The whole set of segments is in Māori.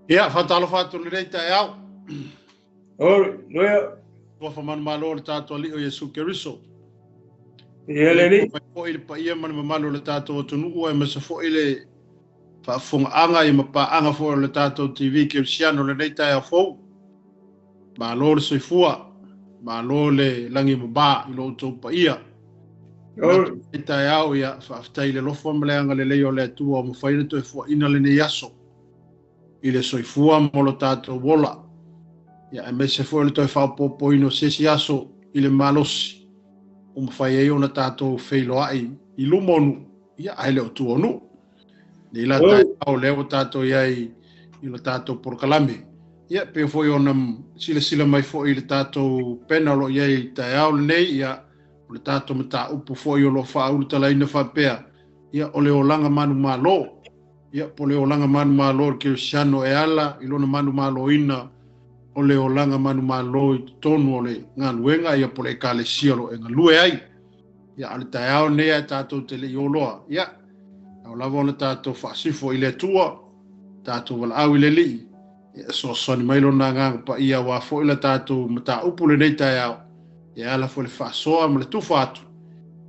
Ia, whatalo whātu le reita e au. Oi, loia. Tua whamanu malo le tātua li o Yesu Keriso. Ia le li. Fo ile pa ia mani mamalo le tātua tunu ua e masa fo ile whaafunga anga i mapa anga fo le tātua TV Kerisiano le reita e au fo. Malo le soifua. Malo le langi maba i lo tau pa ia. Oi. Reita e au ia whaafitai le lofo mleanga le leo le atua o mawhaina to e fo ina le ne yaso. I le soifua mo lo tātou wola. Ia e mese fo le toi whaupopo ino sesi aso i le malosi. O mawhai e ona tātou whailoai i lumonu. Ia ai leo tuonu. Ni la tai au leo tātou iai i le tātou porkalame. Ia pe fo i ona sila mai fo i le tātou penalo iai tai au le nei. Ia o le tātou mata upu fo i o lo whaulu talaina whapea. Ia o leo langa manu malo. Ia po leo langa manu malo ke Kerisiano e ala i lona manu malo ina o leo langa manu malo i tonu o le ngaluenga ia po le ekalesia lo e ngalue ai ia ale tai ao nea tātou te le ioloa ia au lava ona tātou whaasifo i le tua tātou wala au i le li ia so soni mai lona ngang pa ia wa fo i la tātou mata upu le nei tai ao ia ala fo le whaasoa ma le tufa atu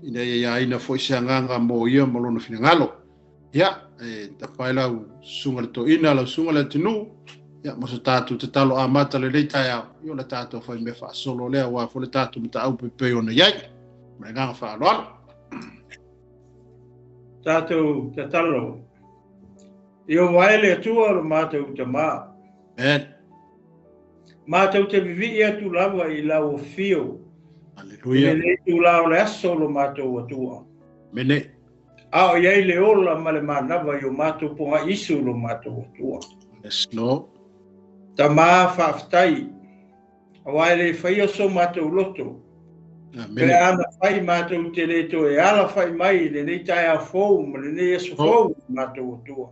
ina ia ina fo i se nganga mo ia mo lona finangalo ia ta paila sunga le toina la sunga le tinu ya mo se tatu te talo a mata le leita ya yo le tatu foi me fa solo le wa fo le tatu mata au pe ona yai me nga fa lo Tatu te talo. Io vai le tua lo mātou te mā. Mātou te vivi ia tu lava i lau fio. Aleluia. Le tu lau le aso lo mātou atua. Mene. Ao iai le ola ma le manava i o mātou ponga isu lo mātou atua. Yes, no. Ta mā whaafitai. Awai le whaia so mātou loto. Pele ana whai mātou te leto e ala whai mai le nei tai a fōu ma le nei aso fōu mātou atua.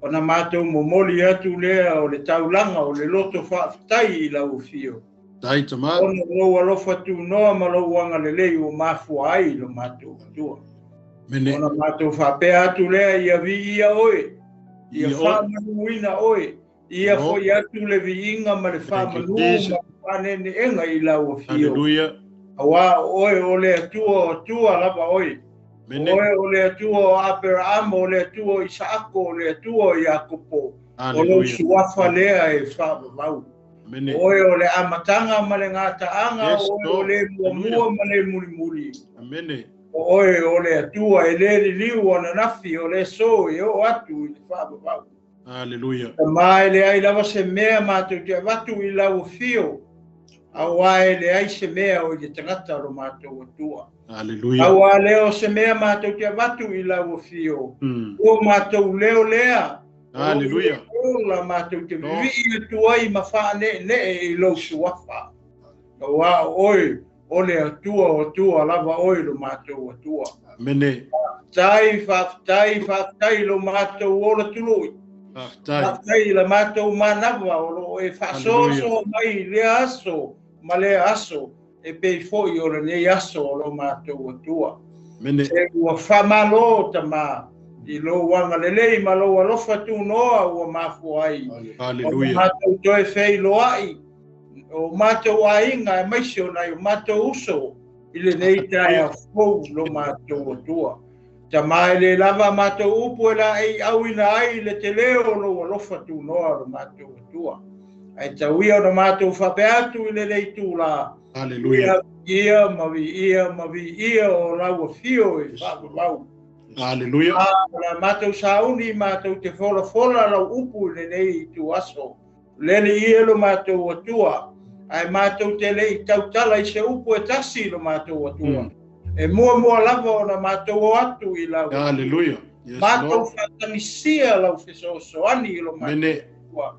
Ona mātou momoli atu lea o le taulanga o le loto whaafitai i lau fio. Tai ta mā. Ona loa lofa tu noa ma louanga le lei o mafua ai lo mātou atua. Mene. Ona mātou whapea atu lea ia vi ia oe. Ia whamanuina oe. Ia foi atu le viinga ma le whamanu ma whanene enga i lau fio. Aleluia. Awa oe o le atua lava oe. Oe o le atua o Abraham, o le atua o Isaako, o le atua o Iakopo. O lo suafa lea e whamau. Oe o le amatanga ma le ngataanga, oe o le muamua ma le murimuri. Amene. Oe o le atua e le liu o na nafi o le so e o atu i le whamau. Aleluia. Mai le ai lava se mea mātou te watu i lau fio. Awa le ai se mea o te tangata ro mātou atua. Aleluia. Awa leo se mea mātou te watu i lau fio. O mātou leo lea. Aleluia. O la mātou te vivi i atua i mawhane ne e i lau suafa. Awa oi, o le atua o atua lava oi lo mātou atua. Mene. Whaftai lo mātou o la tuloi. Whaftai la mātou manawa o lo e whasoso mai le aso. Ma le aso e pei foi o le nei aso o lo mātou atua. Mene. E ua whamalo ta mā. I lo wanga le lei ma lo alofa tu noa ua mafu ai. Aleluia. O mātou toi fei lo ai. O mātou ainga e maisio nai o mātou uso. I le nei tai a fou lo mātou atua. Ta mai le lava mātou upu e la ei auina ai le te leo lo alofa tu noa lo mātou atua. Ai tauia o na mātou whapeatu i le leitu la. Aleluia. Ia mavi ia o lau a fio e whapapau. Aleluia. Na mātou sauni mātou te fola lau upu le nei tu aso. Lele ia lo mātou atua. Ai mātou te lei tautala i se upu e tasi lo mātou atua. E mua lava o na mātou o atu i lau. Aleluia. Mātou whatanisia lau fesoso ani lo mātou atua.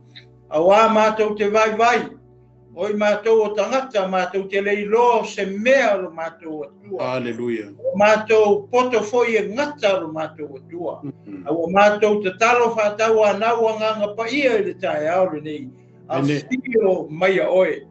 Awa mātou te vai. Oi mātou o tangata, mātou te lei lo se mea lo mātou atua. Aleluia. Mātou poto foi e ngata lo mātou atua. Awa mātou te talo whātau anau anganga pa ia i le tae au le nei. A whio mai a oe.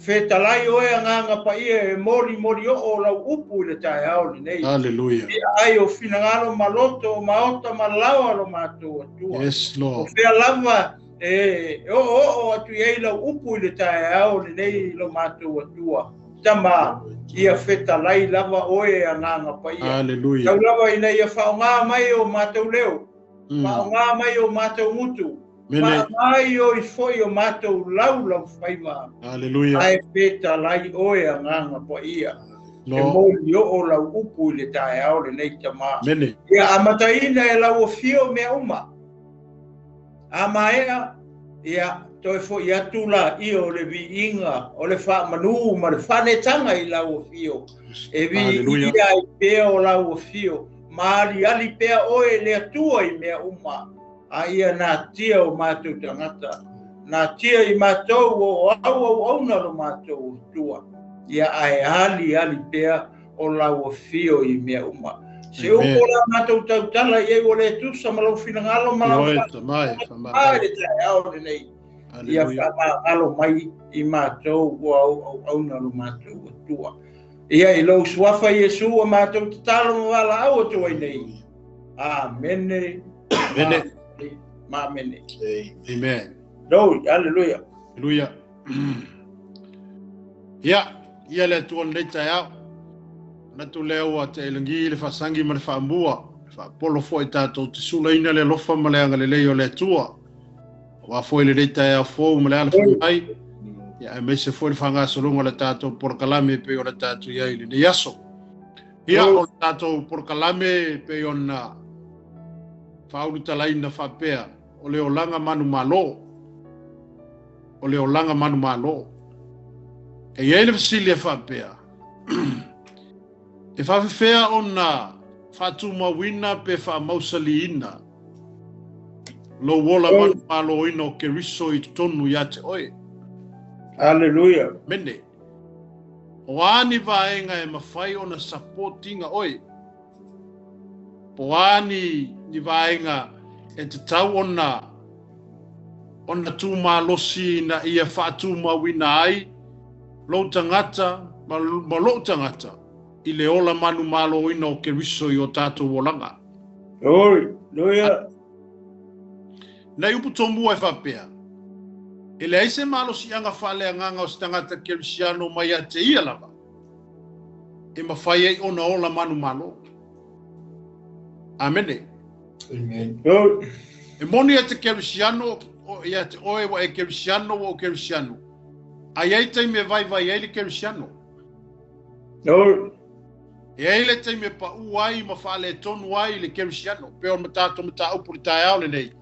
Whetalai oe anganga pa ia e mori o lau upu i le tae au le nei. Aleluia. Ai o finangalo maloto, maota malawa lo mātou atua. Yes, Lord. O whea lava o atu iai lau upu i le taeao lenei lo matou atua tama ia fetalai lava oe agaga paia Haleluia. lau lava ina ia faaogā mai o matou leo faaogā mai o matou ngutu faaogā o i foʻi o matou lau faima Haleluia. ae fetalai oe agaga paia e moli o lau upu i le taeao lenei tamā ia amataina e lauafio mea uma amaea ia toe foʻi atu laʻi o le viiga o le faamanū ma le fanetaga i lauafio e viia ai pea o lauafio ma aliali pea oe le atua i mea uma a ia natia o matou tagata natia i matou o auauauna lo matou atua ia ae ali pea o lauafio i mea uma se upo la matou tautala i ai o le tusa ma lau finagalo ma lau ai le taeao lenei ia faamagalo mai i matou ua auauna lo matou atua ia i lou suafa iesu a matou tatalo ma valaau atu ai nei amene mamene amen lou aleluia aleluia ia le atua lenei taeao na tu leo te elangi le fasangi ma le faambua fa polo fo tatou te sulaina le lofa ma le anga le leo le tua wa fo le data ya fo ma le ala fai ya me se fo le fanga solonga le tatou por kalame pe o le tatou ya ile ne yaso ia o tatou por kalame pe ona fa u talaina fa pea o le olanga manu malo e ia le fasilia fa pea e whawhewhea o nā whatumawina pe whamausaliina lo wola manu malo ino ke riso i tonu ia te oe. Hallelujah. Mene. O ani vaenga e mawhai o na supportinga oe. Po ani ni vaenga e te tau o na tūmalosi na ia whatumawina ai lo tangata ma lo tangata. I le ola manu malo ina o ke riso i o tātou wolanga. Oi, loia. Nei upu tomu e whapea. E le aise malo si anga whale anganga o stangata ke risiano mai a te ia lava. E mawhai ei ona ola manu malo. Amene. Amen. E moni a te ke risiano o ia te oe wa e ke risiano o ke risiano. Ai ei te me vai ei le ke risiano. Oi. E ele te me pa uai ma fale tonu ai le kerisiano pe o matato mata upuri tai au le nei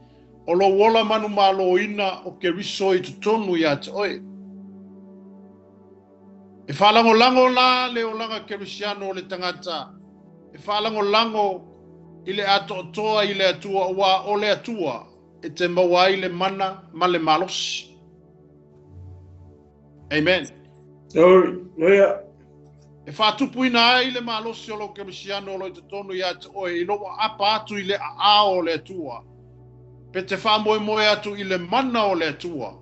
o lo wola manu malo ina o keriso i tonu ya te oe e falango lango la le o langa kerisiano le tangata e falango lango ile ato toa ile atua wa o le atua e te mawai le mana ma le malos amen Loia. E whātupu ina ai le malosi o lo ke misiano o lo te tonu ia te oe i lo apa atu i le ao le atua. Pe te wha moe atu i le mana o le atua.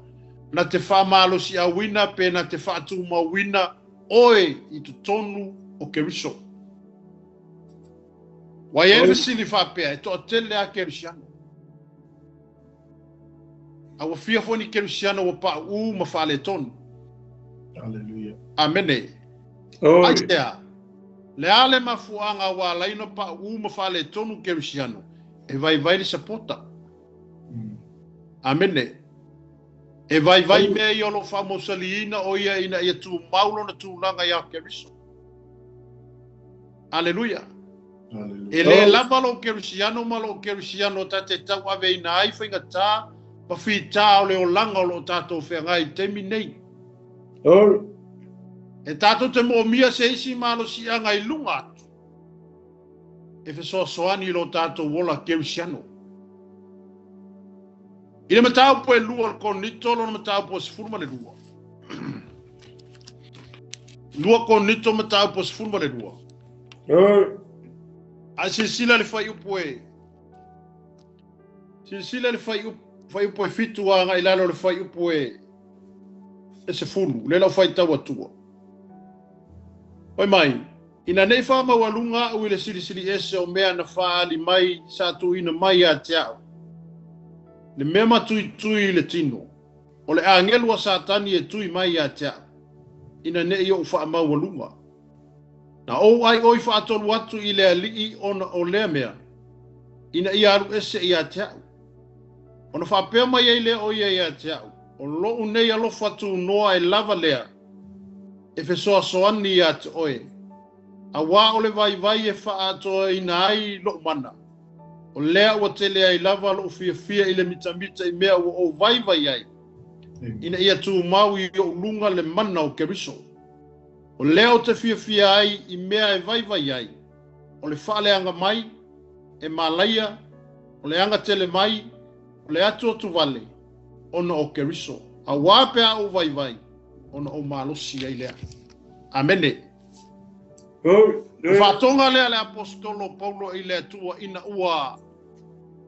Na te wha malosi a wina pe na te whaatu ma wina oe i te tonu o ke riso. Wai e resili whapea e toa tele a ke risiano. A wa fia foni ke risiano wa pa u ma whale tonu. Hallelujah. Amene. Aia, le ale mafuanga wa laino pa uma fale tonu kerisiano e vai le sapota. Amene. E vai me i olo famosaliina o ia ina ia tu maulo na tu langa ia keriso. Aleluia. E le lava lo kerisiano malo kerisiano tate tau ave ina ai whainga tā pa whita o le o langa o lo tato whengai temi nei. E tātou te mo mia se isi malo si anga i lunga atu. E whesoa soani lo tātou wola kerisiano. I le matau po e lua al konito lo na matau po sifurma le lua. Lua konito matau po sifurma le lua. A sila le fai upo e. Sila le fai upo e fitu a ngai lalo le fai upo e. E se furu, le lau fai tau atua. Oi mai, ina nei wha mawalunga u ile sili ese o mea na wha ali mai sa tu ina mai a te au. le mema tui le tino. O le angelu a satani e tui mai a tea. Ina ne i o wha mau walunga. Na o ai oi wha atolu atu i le alii ona o lea mea. Ina i aru ese i a tea. Ona wha pēr mai ei le o i a tea. O lo unei alofa tu noa e lava lea. E fe soa soani i a te oe. A wā o le vai e wha ato i na ai lo mana. O lea ua tele ai lava lo fia i le mitamita i mea ua o vai ai. Ina ia tu mau i o lunga le mana o Keriso. O lea o te fia ai i mea e vai ai. O le wha leanga mai, e malaia, o le anga tele mai, o le atu vale, ona o Keriso. A wā pea o vai, ona o malosi ai lea. Amene. Whatonga lea le apostolo Paulo i le atua ina ua.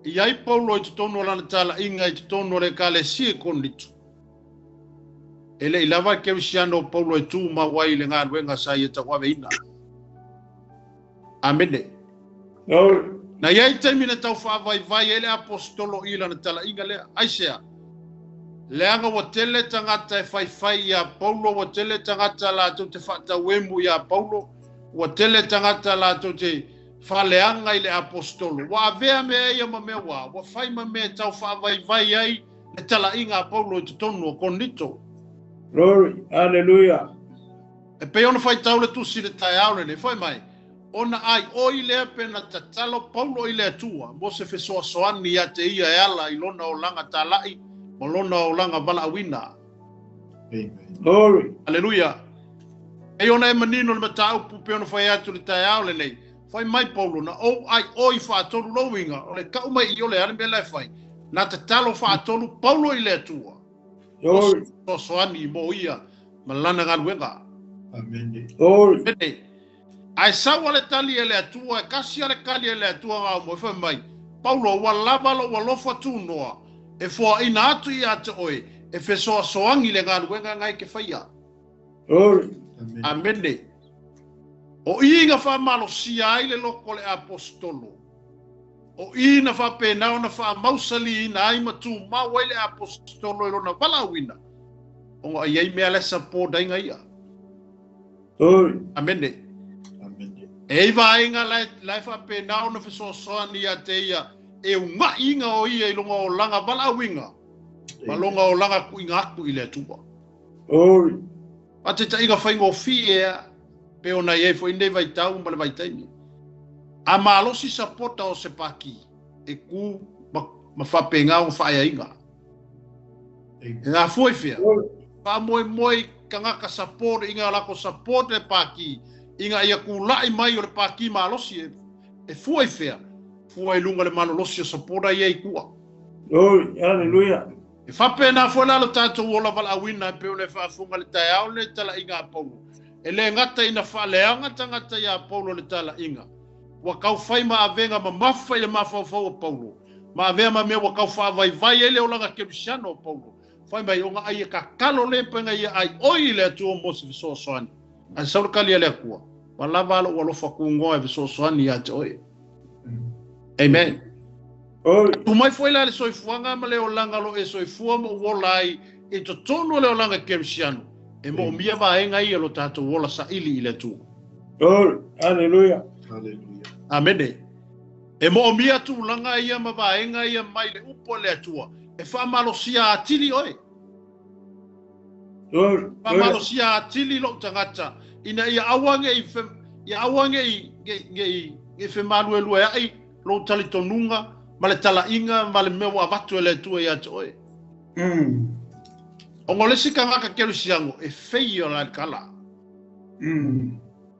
Iai Paulo i te tono lana tala inga i te tono le kale sie konditu. Ele i lava Kerisiano Paulo i tu mawai le ngā ruenga sa i e tawawe ina. Amene. Na iai taimina tau whaavai ele apostolo i lana tala inga lea. Aisea. Leanga wa tele tangata e whai ia Paulo, wa tele tangata la tu te whata wemu ia Paulo, wa tele tangata la tu te whaleanga i le apostolo. Wa avea mea ia ma mea wa whai ma mea tau whaavai ai le tala inga Paulo i te tonu o konito. Glory, hallelujah. E pe ona whai tau le tusi le tai aure le, whai mai. Ona ai oi lea pena tatalo Paulo i le atua, mo se fesoa soani ia te ia e ala i lona o langa talai, Molona o langa bala awina. Amen. Glory. Hallelujah. E ona e manino le matau pupe ona whai atu le tai au le nei. Whai mai Paulo na o ai oi whaatolu lowinga. O le kau mai i ole ane me lai whai. Na te talo whaatolu Paulo i le atua. Glory. O soani i mo ia. Malana galuenga. Amen. Glory. Pene. Ai sawa le tali e le atua. E kasi ale kali e le atua ngā mo. Whai mai. Paulo wa lava lo wa lofa tu noa. E fua ina atu i ate oe, e fe soa soangi le ngā ruenga ngai ke whaia. Amene. O inga wha malo si ai le loko le apostolo. O ina wha penao na wha mausali ina ai matu mawai le apostolo e lona walawina. O ngā iei mea lesa pō dainga ia. Amene. E iwa inga lai wha penao na fe soa soani ate ia. E unga inga o ia i longa o langa wala winga. Ma longa o langa ku inga aku i le atua. A te ta inga whaingo fia pe ona iei fo indei vai tau ma le vai taimi. A malosi sapota o se paki e ku ma whapenga o whaia inga. E ngā fuai fia. Pa moi kangaka sapota inga lako sapota le paki. Inga ia ku lai mai o le paki malosi e fuai fia. Fua i lunga le malo losi o sapora i ei kua. Hallelujah. E whape nā fua lalo tātou ola wala awina e peo le whaafunga le tai au le tala inga a Paulo. E le ngata ina whaaleanga tangata i a Paulo le tala inga. Wa kau whai ma avenga ma mawhai le mawhau a Paulo. Ma avea ma mea wa kau whaavai ele o langa Kerisiano o Paulo. Whai mai o ngā ai e ka kalo le penga i ai oi le atua mosi viso soani. A saurikali e le akua. Wa lava alo walofa kungoa e viso soani i a te oi. Amen. Tu mai foi lá le soifuanga ma le olanga lo e soifua mo wolai e to tono le olanga Kerisiano. E mo mia vaenga ia lo tato wola sa ili ile tu. Hallelujah. Hallelujah. Amen. E mo mia tu langa ia ma vaenga ia mai le upo le atua. E fa malo sia atili oi. Fa malo sia atili lo tangata. Ina ia awange i fe ia awange i fe malu elu ai lo tali tonunga ma le tala inga ma le mewa avatu ele tu ia te oi. O ngole sika ngaka Kerisiano e feio la kala.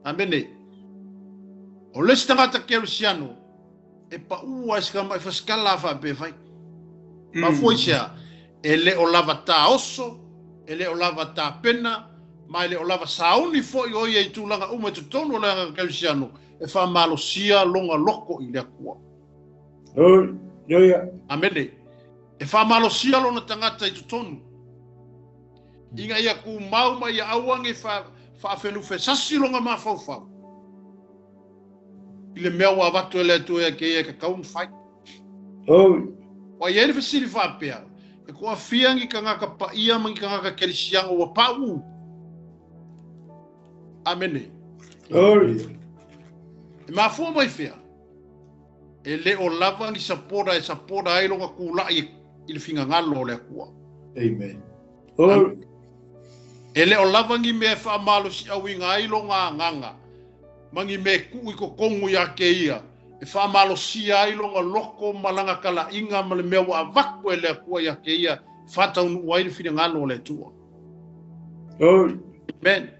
Amene. O le sika Kerisiano e pa ua sika mai faskala fa be vai. Ma foi sia ele o lava ta oso, ele o lava ta pena, ma ele o lava sauni foi o ia tu langa uma tu tono la Kerisiano e fa malo sia longa loko i le kua. Amene. E fa malo sia lona tangata i tu tonu. Inga ia ku mau mai awange fa fenu fe sasi longa ma fa. Ile mea wa watu ele tu e ke ka kaun fai. o ye le fsili fa pea e ko afiangi ka ngaka pa ia mangi ka ngaka kelisianga wa pau amene ma fu mai fea ele o lava ni sapora e sapora ai longa kula i il finga ngalo le kwa amen ele o lava ngi me fa malo si awinga ai longa nganga mangi me ku ko kongu ya ke ia e fa malo si ai longa loko malanga kala inga male me wa vakko ele kwa ya ke ia fata un wai finga ngalo le tua amen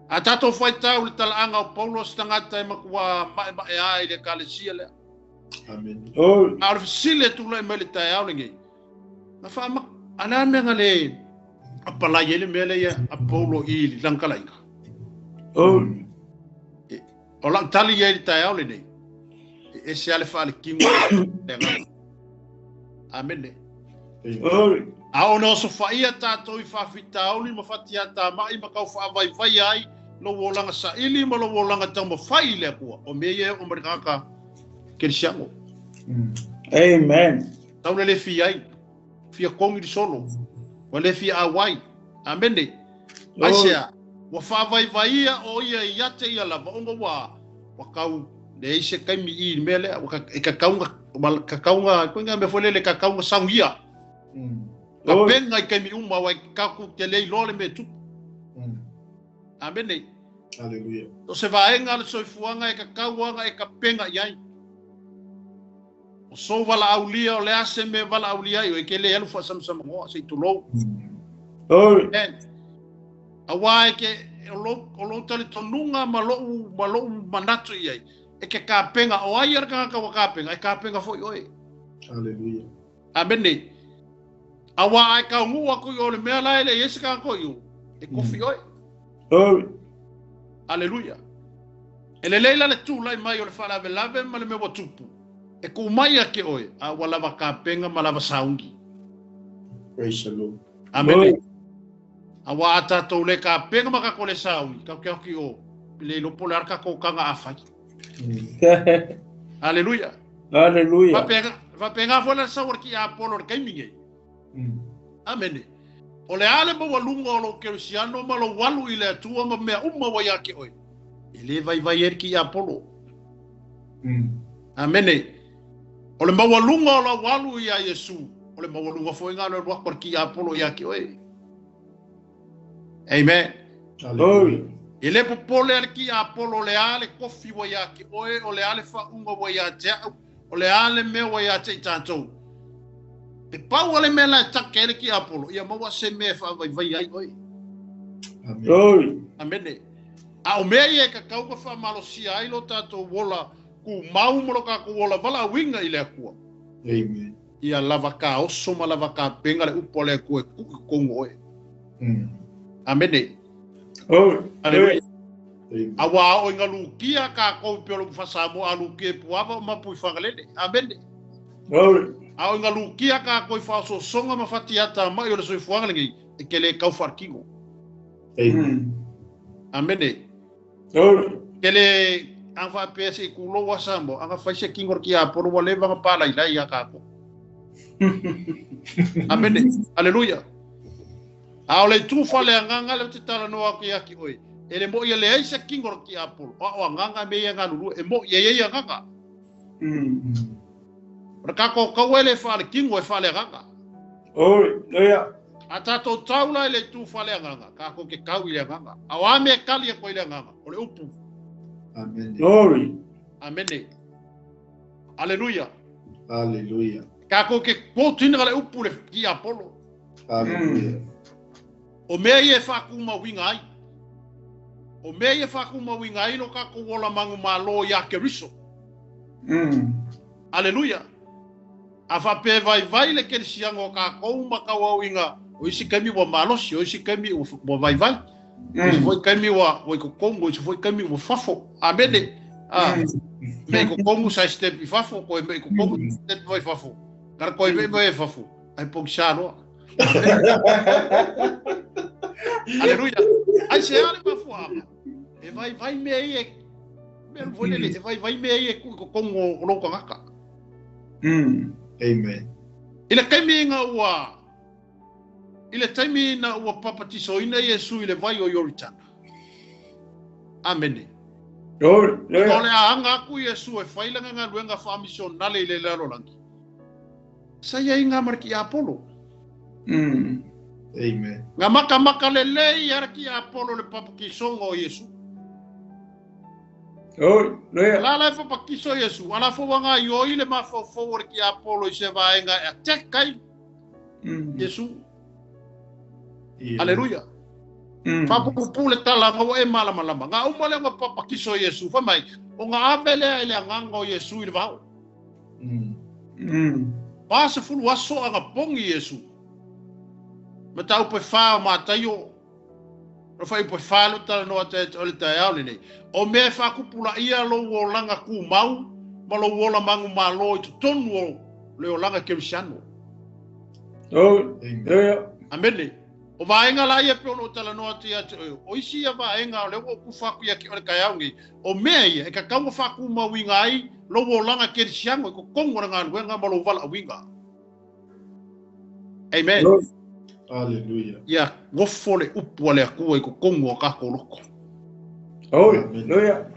atato foi tau le talanga o Paulo stangata e makua ma e ai le kalesia le amen ar sile tu le mele tai au ngi na fa ma ana me ngale apala yele mele ya Paulo ili lankala ika o la tali yele tai au le nei e se ale fa le kingo amen a ono so fa ia tato i fa fitau ni ma fatia ta mai ma kau fa vai vai ai no wolanga sa ili ma lo wolanga tamo fai le ko o me ye o maraka kelsiamo amen tau le fi ai fi kongi di solo wale fi awai amende asia wa fa vai vai o ia te ia la ongo wa kau le ise kai mi i mele ka kaunga ko nga me folele ka kaunga sangia ka penga kai mi uma wa ka ku te le lole me tu amene haleluya o se va enga le soifuanga e ka kauanga e ka penga yai o so vala aulia o le ase me vala aulia i o ke le elu fa sam ngo se tu lo awai ke o lo tali tonunga malo manatu yai e ke ka penga o ai ka penga e ka penga fo oi haleluya amene awai ka ngua ko yo le mela ele yesika ko yo e ko fi oi Aleluia. Ele leila le tu lai mai o le fala velave ma le me watupu. E ko mai ake oe a wala ka penga ma lava saungi. Praise the Lord. Amen. A wa ata to le ka penga ma ka kole saungi ka ki o le lo polar ka ko kanga afai. Aleluia. Aleluia. Va penga fola sawar ki a polo kai minge. Amen. O le ale ma walunga o lo kerisiano ma lo walu i le atua ma mea uma wa yake oi. E le vai erki i Apollo. Amene. O le ma walunga o lo walu i a Yesu. O le ma walunga fo inga lo wakpar ki i Apollo yake oi. Amen. Aleluia. E le popole erki i Apollo le ale kofi wa yake oi. O le ale fa unga wa yate. O le ale me wa yate i tātou. E pau ale me la takere ki Apollo ia maua se me fa vai ai oi. Amen. Amene. A o me ia ka kau ka fa malo si ai lo tato wola ku mau mo ka ku wola vala winga ile ku. Amen. Ia lava ka oso ma lava ka penga le upole ku e ku kongo oi. Amene. Aleluia. Awa o ngalu kia ka ko pelo fa samo alu ke puava ma pu fangalele. Amene. Au nga lukia ka koi fa so songa ma fatiata mai o le soifuanga ngi e ke le kau farkingo. Amene. Kele anga pese ku lo wasambo anga fa se kingor ki a por wale va pa la ila ya ka ko. Amene. Aleluia. Au le tu fa le anga le titala no aku ya ki oi. Ele mo ye le se kingor ki a por. O anga me ya nga lulu e mo ye ya nga. Raka ko kawele fale kingo e fale ranga. Ia. Ata to taula le tu fale ranga. Ka ko ke kau ile ranga. Awame kali ko ile ranga. Ole upu. Amen. Glory. Amen. Aleluia. Aleluia. Ka ko ke potina le upu le ki Apollo. Aleluia. O me ye fa kuma winga ai. O me ye fa kuma winga ai no ka ko wola mangu malo ya ke riso. Aleluia. Afa pe vai le kel siango ka ko ma ka wa winga o isi kami wa malosi o isi kami o vai foi kami wa o ko kongo isi foi kami o fafo abede me ko kongo sa step i fafo ko me ko kongo step vai fafo kar ko be vai fafo ai pok charo aleluia ai se ale fafo e vai me e me volele vai me e ko kongo lo ko ngaka. Amen. Ile kaiminga ua ile taimi na ua papatiso ina Yesu ile vai o Yoritana. Amen. Ole anga ku Yesu e failanga nga luenga fa mission nale ile lalo langi. Saya inga marki Apollo. Amen. Nga maka lele yarki Apollo le papatiso o Yesu. La la fa pakiso Yesu ala fo wanga yo ile ma fo forward ki Apollo se va enga attack kai Yesu. Haleluya. Fa pupu le tala ngo e mala nga umale ngo pakiso Yesu fa mai o nga avele ile ngango Yesu ile va. Pasa fu waso anga pongi Yesu. Mata upe fa mata yo fai po falo tala no te ole te ale nei o me fa kupula ia lo wo langa ku mau ma lo wo la mangu malo to tonu le o langa kemsiano amene o vaenga la ia pe no tala no te o isi ia vaenga le wo ku fa ku ia ki ole kayangi o me ia e ka kango fa ku mau ngai lo wo langa kemsiano ko kongo nga nga ma lo vala winga amen. Hallelujah. Ya, ngofole upole aku ko kongo ka koloko. Hallelujah.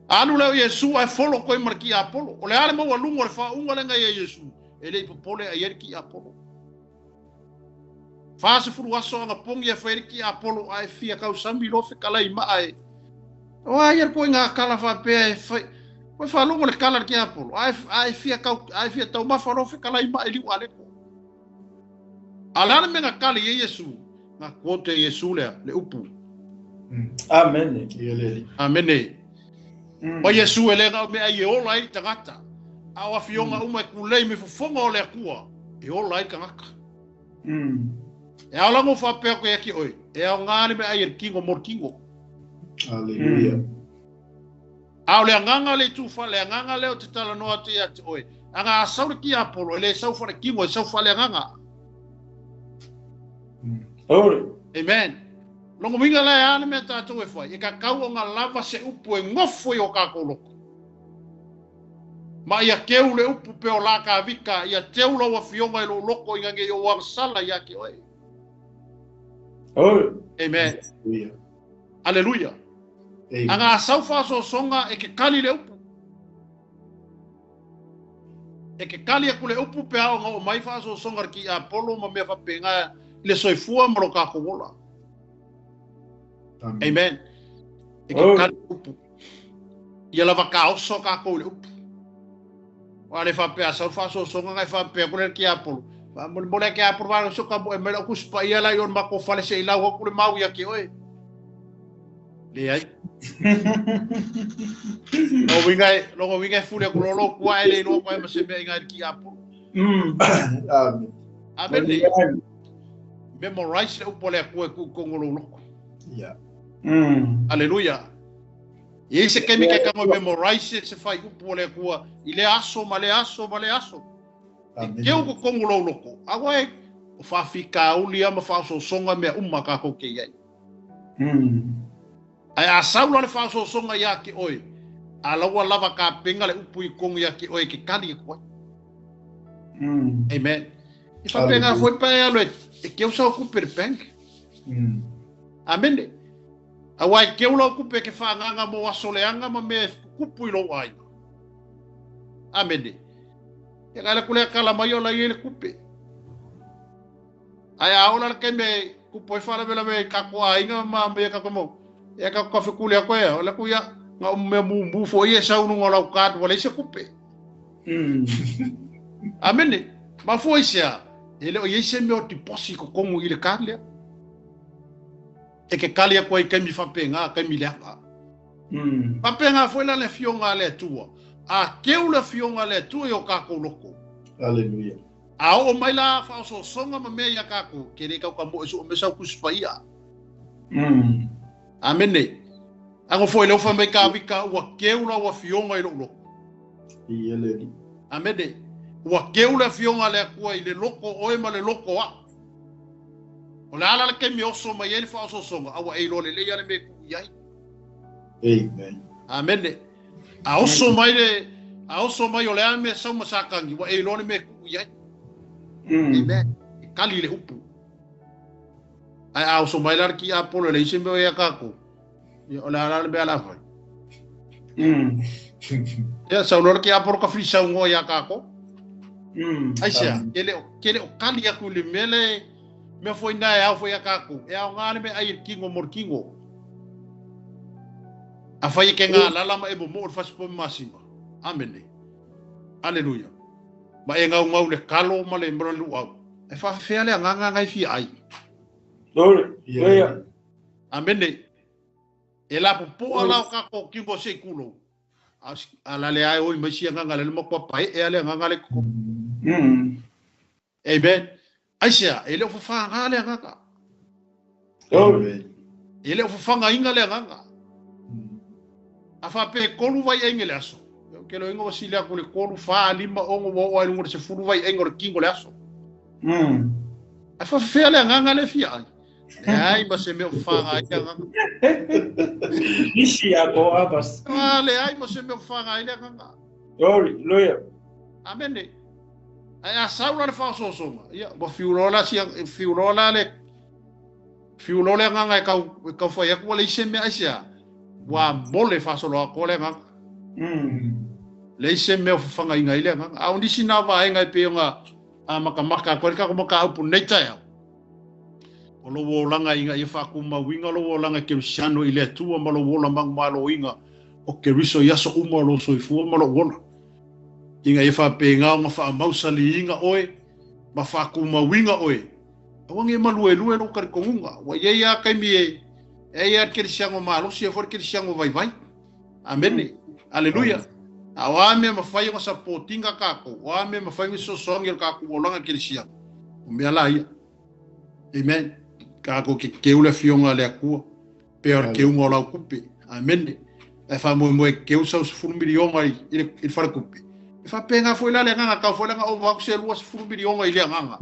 Anu le Yesu ai folo ko marki Apollo. Ole ale mo walungo le fa unga lenga ye Yesu. Ele popole ayerki Apollo. Fase furu waso nga pongi aferki Apollo ai fia ka usambi lo fe kala ima ai. O ayer ko nga kala fa pe ko fa lungo le kala ki Apollo. Ai fia tau ma fa lo fe kala ima ili wale ko. Alana menga kali ye Yesu na kote Yesu le upu. Amen. Amen. O Yesu ele nga me ai ola i tangata. Awa fionga uma kulei me fofonga o le akua. E ola i kangaka. E ala mo fa pe ko yaki oi. E o ngani me ai kingo mor kingo. Hallelujah. Au le nganga le tu fa le nganga le o te tala no ati ati oi. Anga sauri ki Apollo ele sau fa le kingo sau fa le nganga. Amen. Longo minga la ane me tatou e fai. E ka kau o nga lava se upu e ngofo i o ka koloko. Ma ia keu le upu pe o la ka vika. Ia teu la wa fionga i lo loko i ngange i o warsala i ake oe. Amen. Hallelujah. Anga asau fa so songa e ke kali le upu. E ke kali aku le upu pe ao nga o mai fa so songa ki Apollo ma mea fa penga le soifua mo ka kola. Amen. E ke kali upu. Ia lava ka oso ka ko le upu. Wa le fa pe asa fa so songa ngai fa pe ko le ki Apollo. Fa mo le ki Apollo va so ka bo e mela ku spa ia la yon ma ko fale se ila ko le mau ya ki oe. Le ai. Logo winga fule ko lo kwa ele no ko e se be ngai ki Apollo. Amen. Amen. Memorize le upole ku kongolo loko. Yeah. Hallelujah. E se kemi ke kamo memorize se fai upole ku ile aso male aso. Amen. Ke ko kongolo loko. Awa e fa fika uli ama fa so songa me umma ka ko ke yai. Ai asaula le fa so songa ya ki oi. Ala wa lava ka penga le upu i kongo ya ki oi ki kali ko. Amen. Ifa penga foi pa elo e que eu só ocupe bank. Amen. Awai que eu lo ocupe que fa nganga mo asoleanga ma me kupu i lo ai. Amen. E kala kule kala mayo la yele kupe. Ai aula ke me kupu e fala bela me ka ko ainga ma me ka ko e ka ko fe kule ko e ola ku ya nga me mumbu fo ye sa unu ngola ka wala se kupe. Amen. Ma fo isia ele o yese me o tiposi ko kongu ile kalia e ke kalia ko i kemi fa penga kemi le pa penga foi la le fionga le tua a keu le fionga le tua yo ka ko loko. Hallelujah. A o mai la fa so songa ma me ya ka ko ke re ka mo so me sa ku spaia. Amen. Ango foi le fa me ka vika wa keu la wa fionga i lo. Ele. Amen. Wa keula fionga le kua i le loko oe ma le loko a. O le ala le kemi oso ma yeli fa oso songa. Awa e lo le le yale me ku iai. Amen. Amen. A oso mai o le ame sa masakangi. Wa e lo le me ku iai. Amen. Kali le upu. Ai au so mai lar ki a polo le ise me ya kako. Ya ola ala be ala fai. Ya sa lor ki a por ka frisa ngo ya kako. Ai sia, kele o kali ya ku le mele me foi na ya foi ya kako. E au ngale me ai kingo mor kingo. A fai ke nga la lama e bo mo fas po masima. Amen. Aleluia. Ma e ngau le kalo ma le mbro lu au. E fa fe ale nga ngai fi ai. Dole. Yeah. Amen. E la po ala ka ko ki bo se kulo. Ala le ai o me sia nga le mo ko pai e ale nga le ko. E ben. Aisia, ele o fa nga le nga. Dole. Ele o fa nga inga le nga. Afa pe kolu vai engele aso. Que lo ingo silia ko le kolu fa lima ongo wo ai ngor se furu vai engor kingo le aso. Afa fe ale nga le fia. Ai ba se me fa nga nga. Isi ako abas. Ale ai ba se me fa nga ile nga. Dole, loya. Amen. Ai a saula le fa so so. Ya, bo fiurola si fiurola le fiurola nga ka fa ya ko le ise me asia. Wa mole fa so lo ko le nga. Le ise me fa nga inga ile nga. A undi sina va inga pe nga a maka ko ka maka upu neita ya. O lo wolanga inga i fa ku ma winga lo wolanga ke shano ile tu ma lo wola mang ma lo inga o ke riso ya so uma lo so fu ma lo wola. Inga i fa pe nga ma fa mausali inga oe ma fa ku ma winga oe. Awange ma lue no kar konga wa ye ya kai mi e ya ke siango ma lo si for ke siango vai vai. Amen. Aleluia. Awame ma fa yo sa potinga kako. Awame ma fa mi so songel kako wolanga ke siango. O me ala ia. Amen. Kako ke ula fionga le akua. Peor ke unga la kupe. Amen. E fa mo ke usa os furmilionga il far kupe. E fa penga foi la nga ka foi la o va se luas furmilionga ile nga.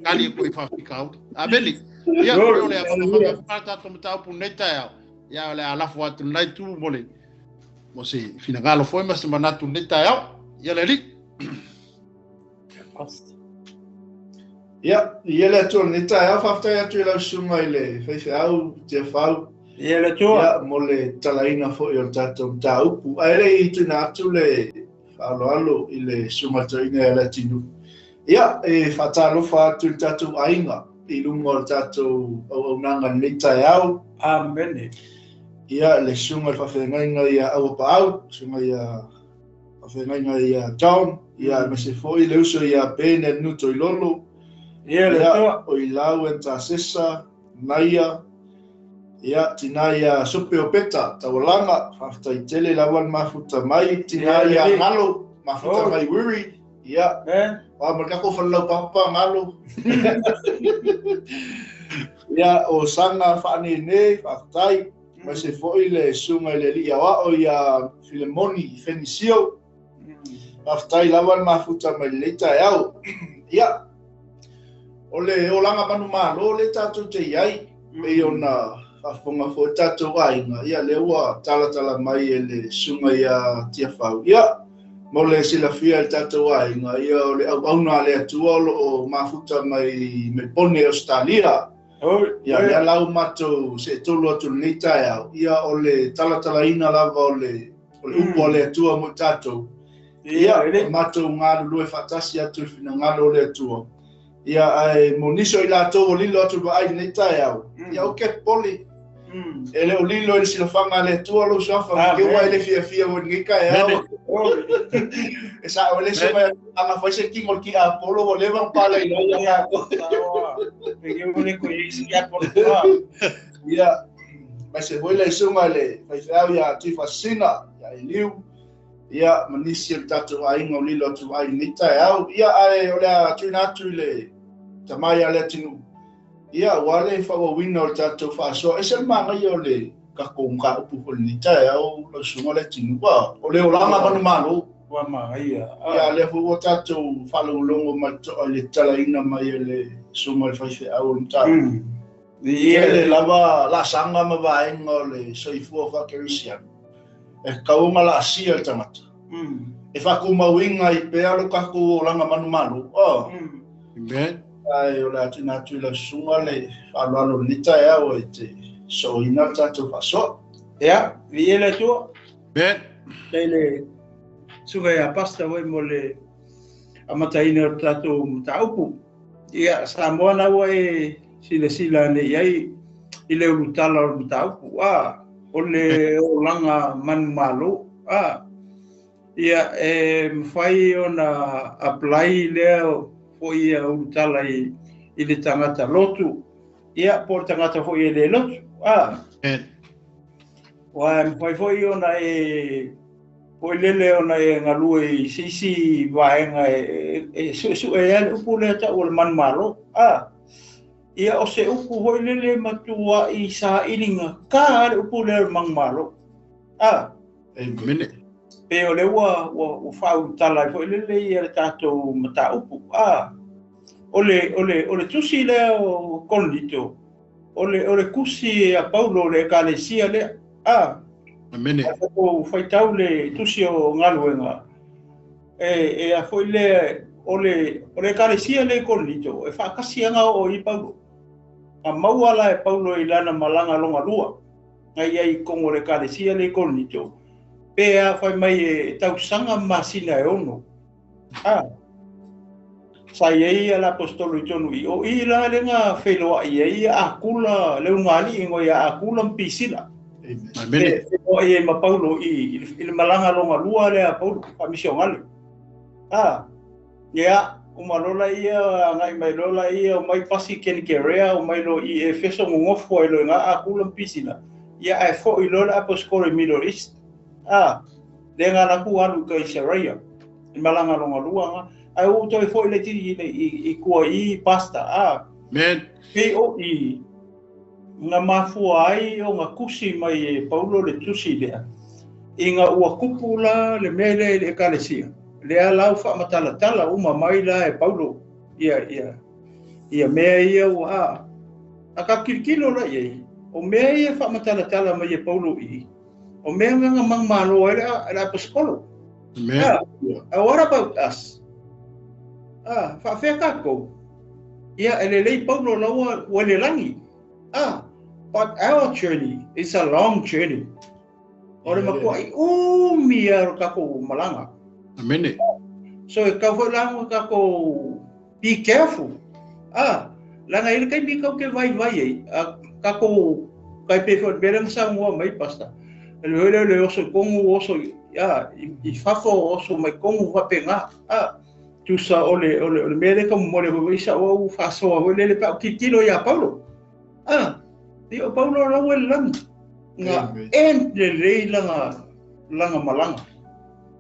Kali ko fa fikau. Amen. Ya ko le fa ta to mta pu neta ya le ala fo atu nai tu mole. Mo se fina galo foi mas manatu neta ya le li. Ya, ele tu neta ya fafta ya tu la sunga ile fe au te fau. Ele tu Ya mole talaina fo yo tato taupu. Ai i tu na tu le alo ile sunga taina ya latinu. Ya e fatalo fa tu tato ainga i lungo tato o nanga neta ya. Amen. Ya le sunga fa fe ngai ya au pa au sunga ya fa ngai ya town ya me se foi le uso ya pene no to lolo. Ya o ilau enta sesa naia ya tinaya supe opeta tawalanga fafta itele lawan mafuta mai tinaya ngalo mafuta mai wiri ya wa mereka ko fallo papa ngalo ya o sanga fani ne faftai mase foi le sunga le lia wa o ya filemoni fenicio faftai lawan mafuta mai leta yao ya ole olanga manu malo le tatu te yai me ona afonga fo tatu ainga ia le wa tala mai ele sunga ya tia fau ia mole sila fia tatu ainga ia ole au na le tuolo o mafuta mai me pone Australia ia le lau mato se tolo tu nita ia ole tala ina lava ole upo le tua mo tatu ia mato ngalu lue fatasi atu fina ngalo le tua ia ai moniso ila to lilo tu ai neta ia o ke poli ele o lilo ele sila fanga le tu lo sofa ke wa ele fia mo ngika ia esa ole se vai anga foi se kingo ki apolo o leva pala ia peguei mo ne ko ia por ia mas se voi le sunga le vai ia tu fascina ia liu ia manisi tatu ai ngoli lo tu ai nita ia ai ola tu natu le tamai ale tinu ia wale fa wo wino tatu fa so esel manga yo le ka konga pu ko nita lo sunga le tinu wa ole ola ma manu malo wa ma ia le fo tatu fa lo longo ma to le tala ina mai le sunga fa se au nta ia le lava la sanga ma va ngole so i fu fa kerisian e kaunga la sia tamata e fa ku mawinga i pe alo ka ku langa manu malu Amen. Ai o le atina tu la sunga le whalalo lita ea o te soina tatu faso. Ia, viele tu. Amen. Tele sunga ia pasta wai mo le amataina o tatu mtaupu. Ia, Samoa na wai sila ne iai i le urutala o mtaupu. O le olanga manu malo. Ia, mwhai o na apply leo po ia urutala i le tangata lotu. Ia, po tangata po i le lotu. Wa mwhai po i ona po i lele ona ngalue i sisi vaenga su ale upu le ta o le manu malo. Ia o se upu po i lele matua i sa ininga ka ale upu le manu malo. Amen. Pe o le ua whau tala i lele i le tātou mata upu. O le tusi le o konlito. O le kusi a Paulo le kalesia le. Amen. O whaitau le tusi o ngaluenga. E a foi le o le kalesia le konlito. E whakasianga o i Paulo. A mauala e Paulo i lana malanga longa lua. Ngai ai kongo le kalesia le konlito. Pea fai mai e tausanga masina e ono. Sai ei ala apostolo i tonu i. O i la le ngā wheloa i ei a kula leu ngali ingo i a kula mpisila. Amen. O i e ma Paulo i le malanga longa lua le a Paulo. A misio ngali. Ia, umalola ia, ngai mai lola ia, o mai pasi keni kerea, o mai lo i e feso ngofo i lo ngā a kula mpisila. Ia e fo i lola apostolo i Middle East. Le ngā naku anu ka i Saraia. I malanga longa lua. Ai o toi foi le tiri i kua i pasta. Amen. Pe o i ngā mafua ai o ngā kusi mai e Paulo le tusi lea. I ngā ua kupula le mele le kalesia. Lea lau whaamatala uma mai la e Paulo. Ia mea ia ua a ka kirikilo la iei. O mea ia whaamatala mai e Paulo i. O mea ngā mangmalo e le apostolo. Amen. What about us? Whawhea kako. Ia, ele lei Paulo laua wale langi. But our journey is a long journey. Ore makua i umia kako malanga. Amen. So e kau langa kako be careful. Langa ele kai mi kau ke vai ei. Kako kai pe fo berang sa mua mai pasta. Le oso kongu oso i fafo oso mai kongu wapenga. Tu sa ole mele como mole hoisa o faso o le pa kilo ya Paulo. Dio Paulo la wel lang. Nga le langa malanga.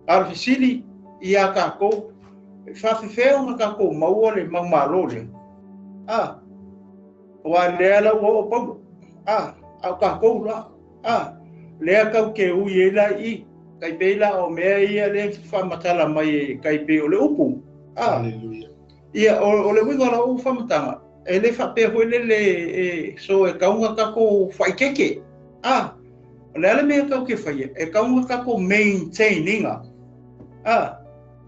Arfisili ia kako fafefeo nga kako mauole mangmalo le. Wa le la o Paulo. Au kako la. Lea kau ke ui la i kai pela o mea ia le whamatala mai kai pe o le upu. Hallelujah. Ia o le winga la u whamatanga. E le whape hoi le so e kaunga kako whaikeke. Le ale mea kau ke whaia. E kaunga kako maintaininga.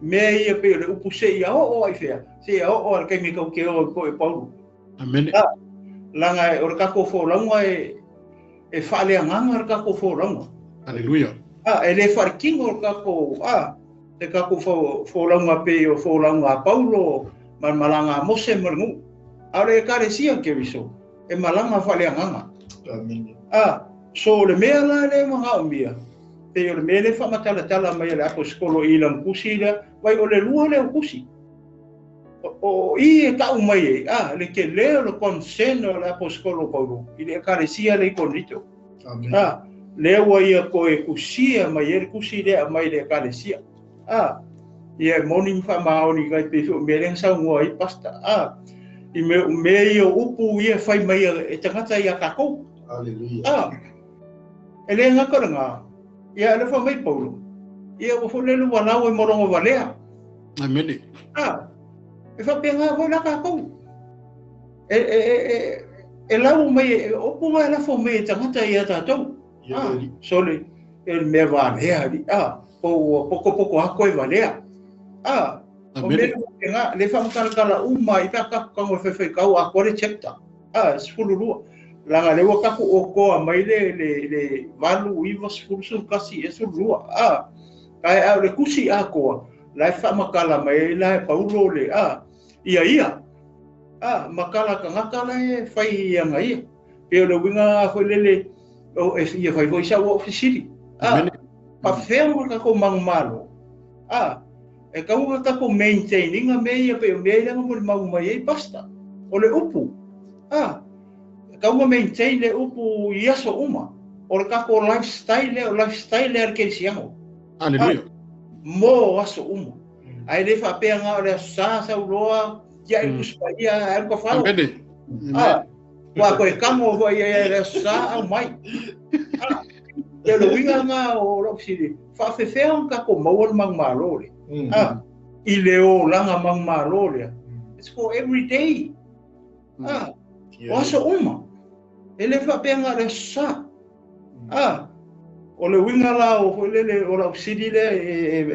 Mea ia pe o le upu se ia o ai whea. Se ia o al kai me kau ke o ko e Paulo. Amen. Langa e o le kako whauranga e whaalea nganga kako whauranga. Hallelujah. E le wharikingo kako, te kako whauranga pe o whauranga Paulo, malanga mose maringu. Aure e kare sia ke viso, e malanga whalea nganga. Amen. So le mea la le mga umia, te o le mea le whamatala mai le apostolo i lang kusi le, vai o le lua le o kusi. O i e tau mai e, le ke leo le conseno le apostolo Paulo, i le kare sia le konrito. Amen. Lewa ia ko e kusia mai e kusi le mai le kalesia. Ia morning fa maoni kai pe so mereng sa ngua i pasta. I me ia upu ia fai mai e tangata ia kako. Hallelujah. Ele nga koranga. Ia le fa mai Paulo. Ia o fo le lu wana o morongo valea. Amen. E fa penga ho la kako. E lau mai upu mai la fo mai tangata ia tatou. Sole el me valea di poko ako e valea O mele nga le fa kala uma ita ka ka fe kau a kore chapter. Sfululu. Langa le waka ku oko mai le valu iwa sfulusu kasi esulua. Kai a le kusi ako. Lai fa makala mai lai paulo le ia. Makala ka ngakala e fai ia ngai. Pe le winga fo le o e ia fai fo isa wo ofisiri. Pa fermo ka ko mangmalo. E ka unga ka ko maintaining a meia pe meia nga mo mau mai basta. O le upu. Ka unga maintain le upu iaso uma. O le ka ko lifestyle er ke siango. Aleluia. Mo aso uma. Ai le fa pe nga le sa uloa ya e kuspaia er ko fa. Wa ko e kamo wa ia le sa au mai. Te lo winga nga o lo sidi. Fa fe ka ko mo mang malole. I leo langa mang malole. It's for every day. Oso uma. Ele fa pe nga le sa. O le winga la o le o lo sidi le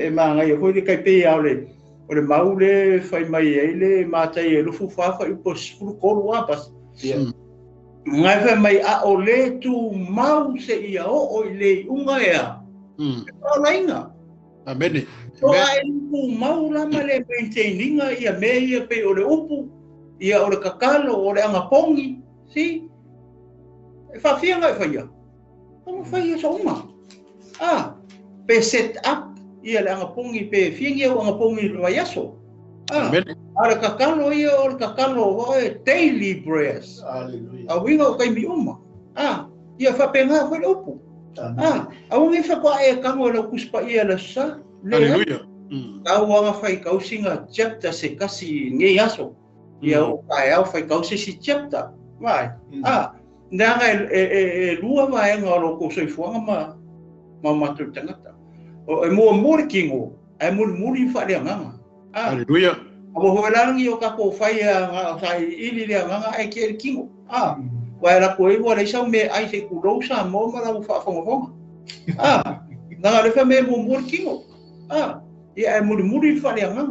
e manga i ko le kai pe au le. O le maule fai mai ele matai e lufu fa i po sfulu ko wa pas. Ngai fa mai a o le tu mau se ia o le unga ea. O lainga. Amene. So ai ku mau la male maintaininga ia me ia pe o le upu ia o le kakalo o le anga pongi si e fa fianga e fa ia. Como fa ia so uma. Pe set up ia le anga pongi pe fianga o anga pongi vai aso. Amene. Ala kakalo ia o kakalo o daily prayers. Hallelujah. A winga o kai mi uma. Ia fa penga ko le upu. A winga fa ko e kamo le kuspa ia le sa. Aleluia. Kau wanga fai kau singa chapter se kasi nge aso. Ia o kai au fai kau se si chapter. Vai. Nanga e lua vai nga lo ko soi fuanga ma matu tangata. O e mo kingo. E mo fa le nganga. Aleluia. Abo hoelangi o ka ko fai nga sai ili le nga ai ke kingo. Wa la ko e wa le sa me ai se ku lo sa mo ma la fa fonga. Na le fa me mo kingo. Ia e muri fa le nga.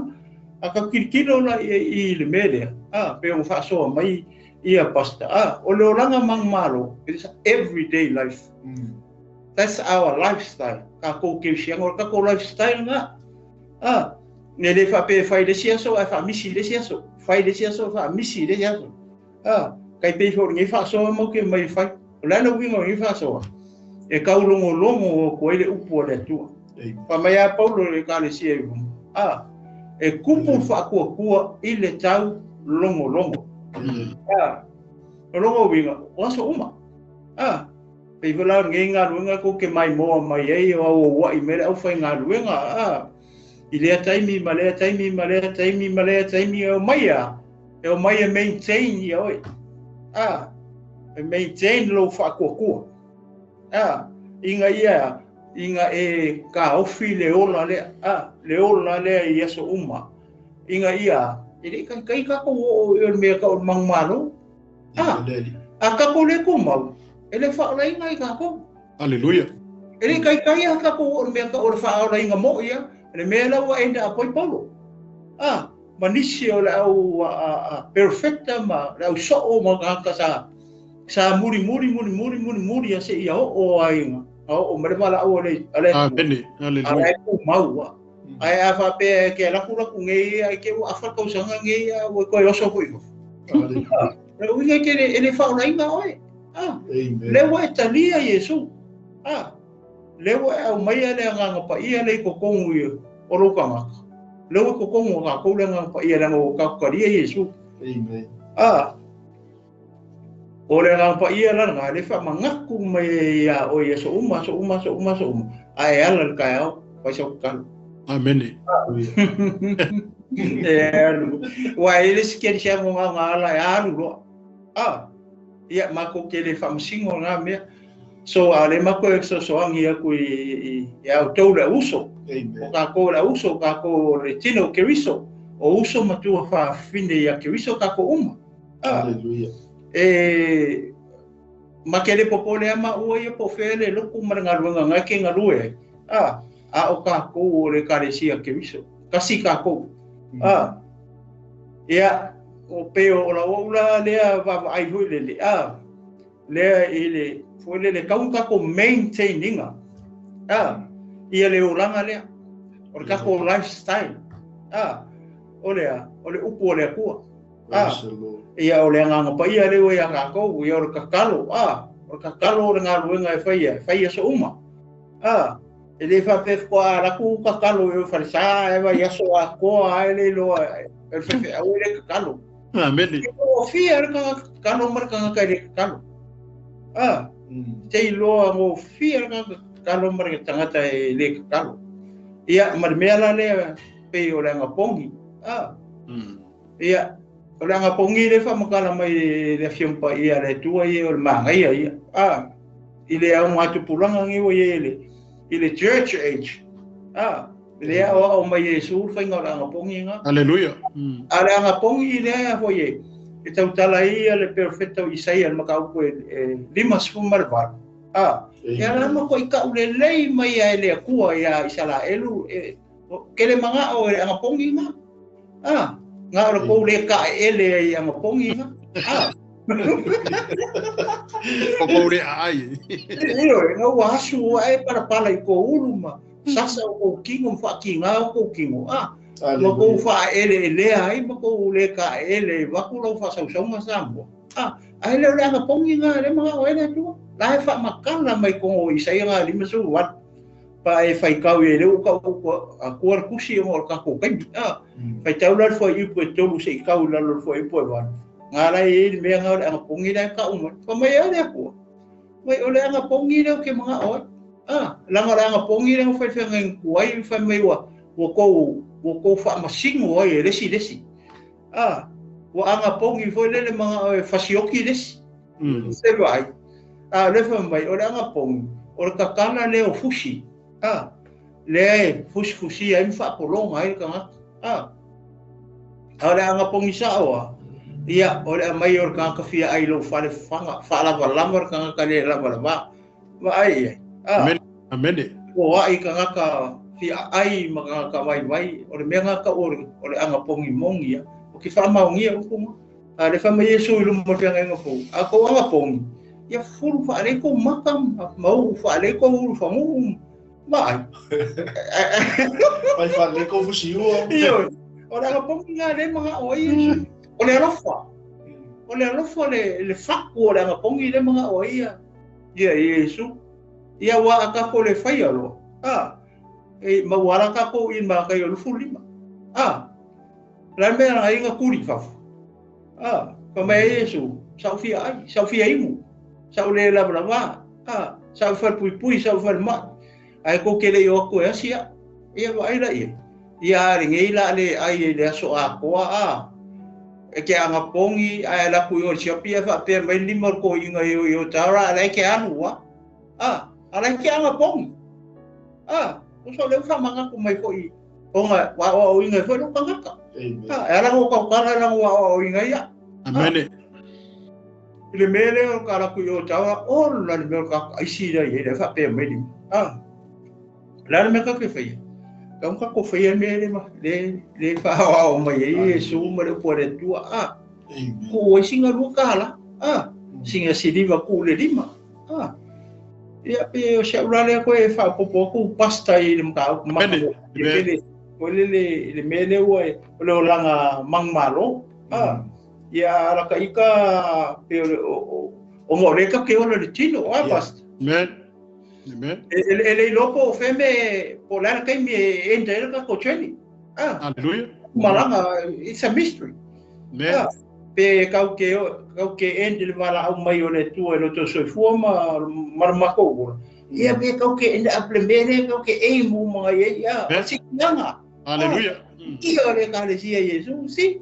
Aka kirkilo la i le mele. Pe o fa so mai ia pasta. O le oranga mangmalo. It's everyday life. That's our lifestyle. Ka ko ke siang o ka ko lifestyle nga. Ne le fa pe fai de sia so fa misi de sia so fai de sia so fa misi de sia so kai pe fo ngi fa so mo ke mai fai la no wingo ngi fa so e ka longo ko ele upo le tu pa mai a paulo le ka le sia e kupu fa ko ile tau longo wingo o so uma pe vola ngi nga ko ke mai mo mai e o wa i mele au fai nga luenga Ilea taimi o maia. E o maia maintain ia oi. E maintain lo whakua. Inga ia, inga e ka ofi leola lea. Leola lea i aso uma. Inga ia, ele kai kako o mea ka o mangmalo. A kako le ko mau. Ele whaola inga i kako. Aleluia. Ele kai a kako o mea ka o whaola inga mo ia. Le mela wa ainda apoi paulo. Manisi o au perfecta ma au so ma ka sa muri ya se ia o ainga. O mala o le. Bene. Aleluia. Ai ko mau. Ai afa pe ke la kula ku ngai ai ke afa ko sanga ngai o ko yo so ko. Le winga ke ele fa ona inga oi. Le wa talia Yesu. Lewa au mai ale nga pa ia le ko kongu o ro ka maka. Lewa ko kongu ka ko le nga pa ia ngo ka ka ria Yesu. Amen. O le nga pa ia la nga le fa mangaku mai ya o Yesu uma. Ai ala ka au pa so kan. Amen. Wa ele se ke sia mo nga ala ya ru. Ia mako ke le fa msingo nga me. So ale mako so angi aku ya tau la uso. O ka ko la uso ka ko retino keriso. O uso matua fa fine ya keriso ka ko uma. Hallelujah. Makele popole ama o ye po fele lo ku maranga luanga ngake ngalue. O ka ko le karesia keriso. Kasi ka ko ia o peo la lea va ai hui le lea ile foi le kaunga ko maintaininga ia le uranga lea o ka ko lifestyle o le upu o le kua ia o le nganga pa ia le o ia ka ko ia o ka kalo o ka kalo o nga luenga e faia so uma ele fa pe ko ara ku ka kalo e fa sa e va ia so a ko ele lo e fa o le ka kalo mele o fia ka kalo mar ka ka le kalo te lo mo fia ka kalo mar ka tangata e le ka kalo ia mar mela le pe o le nga pongi ia o le nga pongi le fa makala mai le fiompa ia le tua ia o manga ia ile au matu pulanga ngi o ile church age le o mai Yesu fa ngora nga pongi nga haleluya ale nga pongi le fo ye e tau tala ia le perfecto Isaia makau ko limas fu marvar ia la mo ko ka ule lei mai ele kua ia isala elu kele manga o nga pongi nga nga ro ko le ka ele ia nga pongi nga ko le ai io nga wasu ai para pala ko uluma sasa ko kingo fa kinga ko kingo ma ko fa ele ai ma ko le ka ele wa ko lo fa sa ma sambo ai le nga pongi nga le ma o ele tu la fa makana mai ko Isaia nga lima so wat pa e fai kau e leu kau a kuar kusi o ka ko kai fai tau la fo i po tolu se kau la fo i po van ngala e me nga nga pongi la ka pa mai ale ko mai ole nga pongi le ke mga o nga pongi le fai fai ngai kuai fai mai wa ko fa masing o e resi wa nga pongi fo le mga fasioki resi se vai le fa mai ole nga pongi o ka kana le o fushi le fushi ai fa polonga ai ka ora nga pongi sawa ia ora mai or ka fia ai lo fa la lamar ka le la ba ai amen o ai ka fia ai maka ka vai ora me nga ka ora anga pongi mongi o ki fa maungi o ko le fa mai Yesu lu mo fia nga fo ako anga pongi ia furu fa le ko makam mau fa le ko uru fa mu vai fa le ko fusi o ora anga pongi nga le mga oi o le alofa le faku o le anga pongi le mga oia ia Yesu ia wa aka ko le fai alo e mawara ka ko in ma ka yo lufu lima la me na inga kuri fa pa me Yesu sau fia imu sau le la brava sau fa pui sau fa ma ai ko ke le yo ko asia ia wa ila ia ringi la le ai le so a ko e ke anga pongi ai la ku yo siapia fa pe mai lima ko inga yo tara ala ke anu ala ke anga pongi o so le fa manga ku mai ko i onga wa inga fo no pangaka ala ko kala la wa inga ya amen le mele o kala ku yo tara o la le mele ka isi da ye fa pe mai lima la me ka ke fa kau ka ko fai me le fa o mai Yesu ma le pore tua ko singa lukala singa sidiva ku le lima ia pe o se urale ko e fa popo ku pasta i le ka ma le mele o le langa mangmalo ia la ka ika pe o mo le ka ke o le tino pasta ele lopo feme polar kai me enter ka ko training hallelujah malanga it's a mystery pe kau ke ender wala au mai ole tu e to so forma marmako ia pe kau ke ender aplemene kau ke e mu mga ia sikanga hallelujah ia le ka le sia Yesu si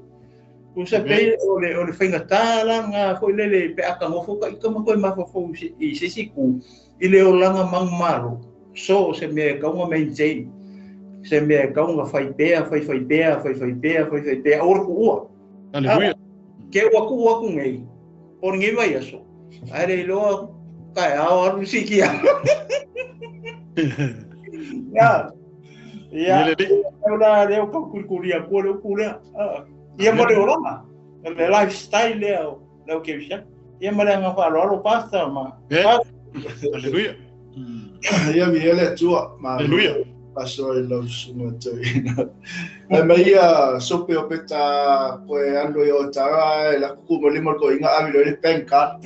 usa pe ole finga tala nga foi le pe aka mo foka ikama ko ma fo i sisiku ile o langa mangmaro so se me kaunga maintain se me kaunga fai pea or kuua haleluya ke wa ku ngai por ngai vai aso are lo kai a or sikia ya Ia, ora leo ka kurikuria ko le kura. Ia mo le olama. Le lifestyle leo ke visa. Ia mo le nga fa lo pasta ma. Aleluia. Ia viele tua. Aleluia. Pastor lo sumo to ina. Maia sope o peta ko ando yo tara la ku mo limo ko inga abi lo le penka.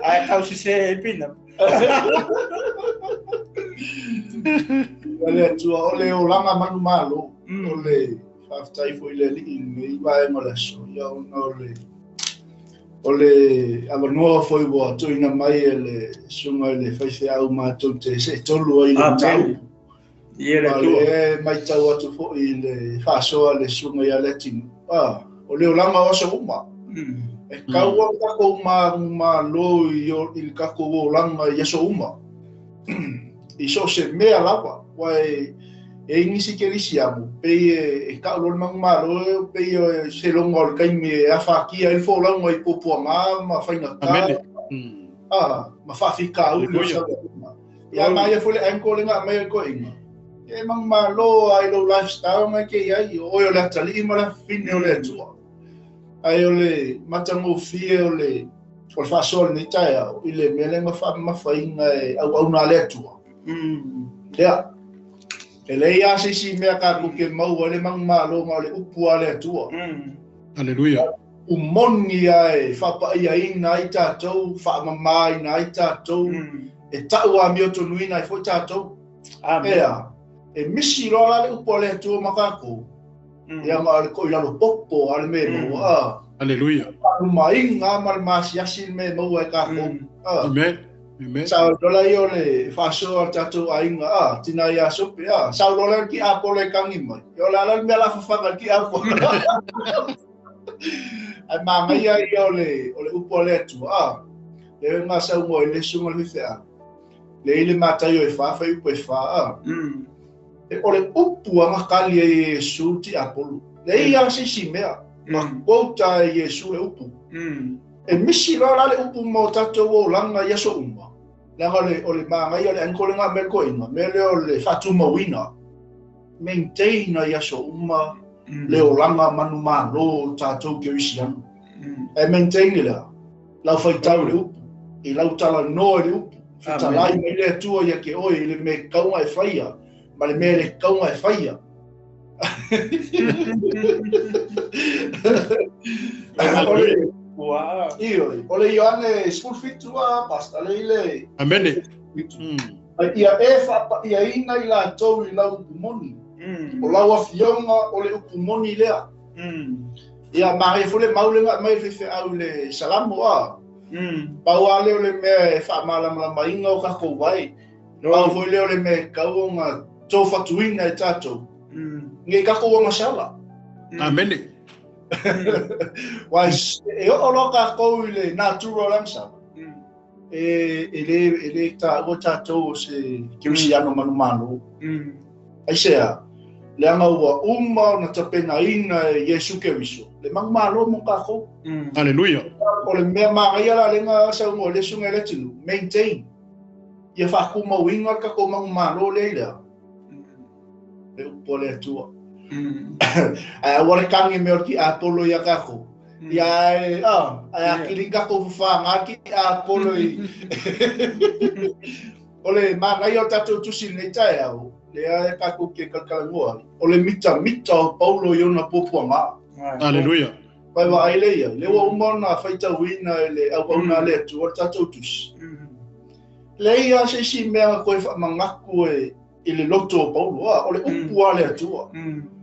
Ai tau se pina. Ole tua ole o langa manu malo. Ole faftai foi le li me vai mo la so. Ya ole abanoa foi boa tu ina mai ele sunga ele fai au ma tu te se tolu ai le tau ia le tu mai tau atu fo ile fa so le sunga ya le tin ole o lama o so uma e kaua ka ko ma lo yo il ka ko o lama ya so uma i so se me alapa wai e nisi ke risiamu pe e ka lo ma lo pe se lo ngol kai me afa ki el fo lo ngoi popo ma fa ina ma fa fika u lo sa ya ma ye fo le enko le nga me ko inga e ma lo ai lo lifestyle ma ke ya o yo la tali ma la fin o le tu ai o le matango fie o le o fa sol ni ta ile me le ma fa inga au na le tu ya ele ia si mea ka kuke mau ale mang malo ma le upu ale tua. Aleluia. Umoni ai whapa ia ina i tātou, whaamama ina i tātou, e tau a mioto nui nai fo tātou. Ea, e misi roa le upu ale tua makako. Ia ma ale koi lalo popo ale me mau. Aleluia. Ma inga ma le masi asin me mau e kako. Amen. Sao dola yo le faso al tatu ainga tina ya sope sao dola ki apo le kangi mai yo la me la fa ki apo ai mama ya yo le upo le tu le nga sa mo le sunga le fa le ile mata yo fa upo fa e ole upu anga kali e Yesu ti apo le ya si mea ma kota Yesu e upu e misi la le upu mo tatu o langa ya so umba Nangale ole manga ia le ankole nga melko inga mele ole fatuma wina maintain ya so uma le olanga manu malo tatou ke isian e maintain la fai tau le upu i lau tala no le upu fitalai me le tua ia ke oi le me kaunga e faia ma le me le kaunga e faia Wow. Ole Ioane school fit tua pasta leile. Amen. Ia ia ina i la tau i lau pumoni. O lau afionga ole upumoni lea. Ia mahe fule maulenga mai fife au le salamu Pau ale ole me fa mala mainga o kako wai. Pau fule ole me kaunga tofa tuina e tato. Nge kako wanga sala. Amen. Was e o loka ko ile natural answer ele ta o tato se kiusiano manumano ai sea le anga uma na tapena ina Yesu Kristo le manumalo mo ka ko Aleluia. o le me ma ia la lenga sa mo le sunga le tinu maintain ia fa ku mo winga ka ko manumalo le ila e pole tua wale kangi me orki Apollo ya kako ya akilinga ko fa ngaki Apollo ole ma ngai o tatu tu sin le tai au le a kako ke kalkalangua ole mita Paulo yo na popo ma Aleluia. pai wa aileia le wa umona faita wina le au na le tu o tatu tus le ia se si me ko fa mangaku ele loto Paulo ole upu ale atua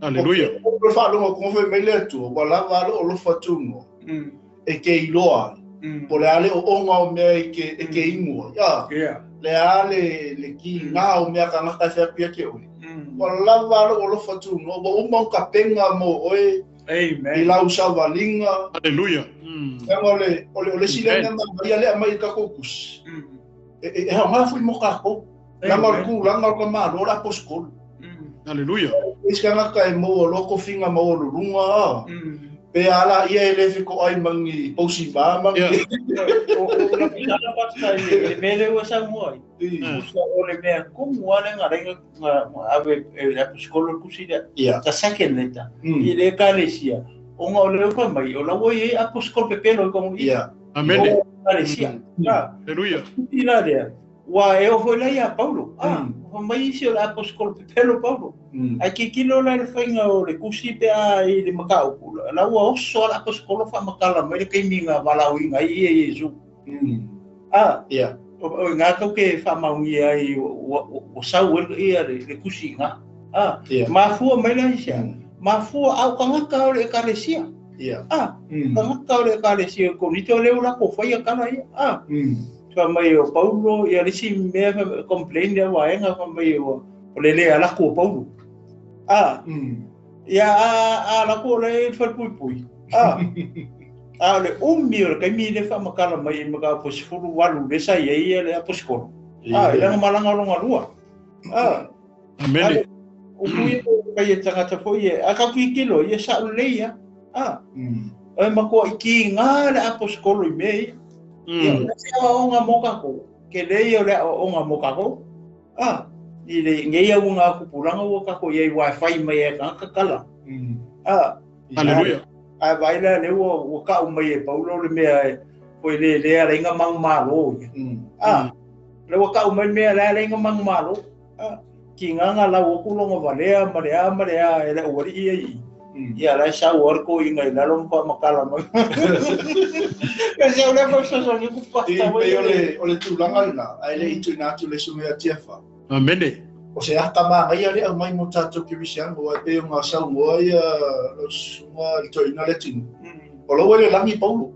Aleluia. o fa lo ko fe mele atua wala wala o lo fatuno e ke iloa pole ale o onga o me ke ingo ya le ale le ki nga o me ka ngaka fa pia ke o wala wala o lo fatuno o mo ka penga mo oe amen ila usava linga Aleluia. ole silenga ma ia le mai ka kokus e ha fu mo ka ko Langal ka ma lo la poskol. Aleluia. Iskanga ka mo lo ko finga mo lo runga. pe ala ia ele fi ko ai mangi posi ba mangi o la pisana pasta e mele o sa moi usa o le mea como ale ngarenga ave e a psikolo kusida ta sakeneta i le kalesia o nga o le fa mai o la wo e a psikolo pepelo como amen kalesia aleluia ila le wa e o foi la ia Paulo o mai si o la psikolo pepelo Paulo ai que kilo la le fainga o le kusi pe ai le makau la wa o so la psikolo fa makala mai ke minga wala winga i Yesu o nga to ke fa maungi ai o sau ia le kusi nga ma fu mai la sia ma fu au kanga ka le kalesia kanga ka le kalesia ko ni to le la ko fa ia kana ia fa mai o Paulo ia le si me complain dia wa nga fa mai o le ala ko Paulo ia la ko le fa pui le umir kai mi le fa makala mai maka posfuru walu le sai ia le aposkolo ila malanga longa lua amen o kui kai tanga ta foi aka kui kilo ia sa leia mako iki nga le aposkolo i mei ia onga moka ko ke leia le onga moka ko i le ngeia unga kupuranga o ka ko ia wifi mai ka kala aleluia ai vai la le o ka o mai Paulo le mea foi le ainga mang malo le o ka o mai mea le ainga mang malo ki nganga la o kulonga valea marea ele o ri ia la sa worko inga la lo pa makala ma ka se ole fa so ni ku pasta ole tu langa na ai le itu na tu le sume atiafa amen o se hasta ma ai ale mai mo tato ki visian o pe nga sa mo ia suma to ina le tin o lo le langi Paulo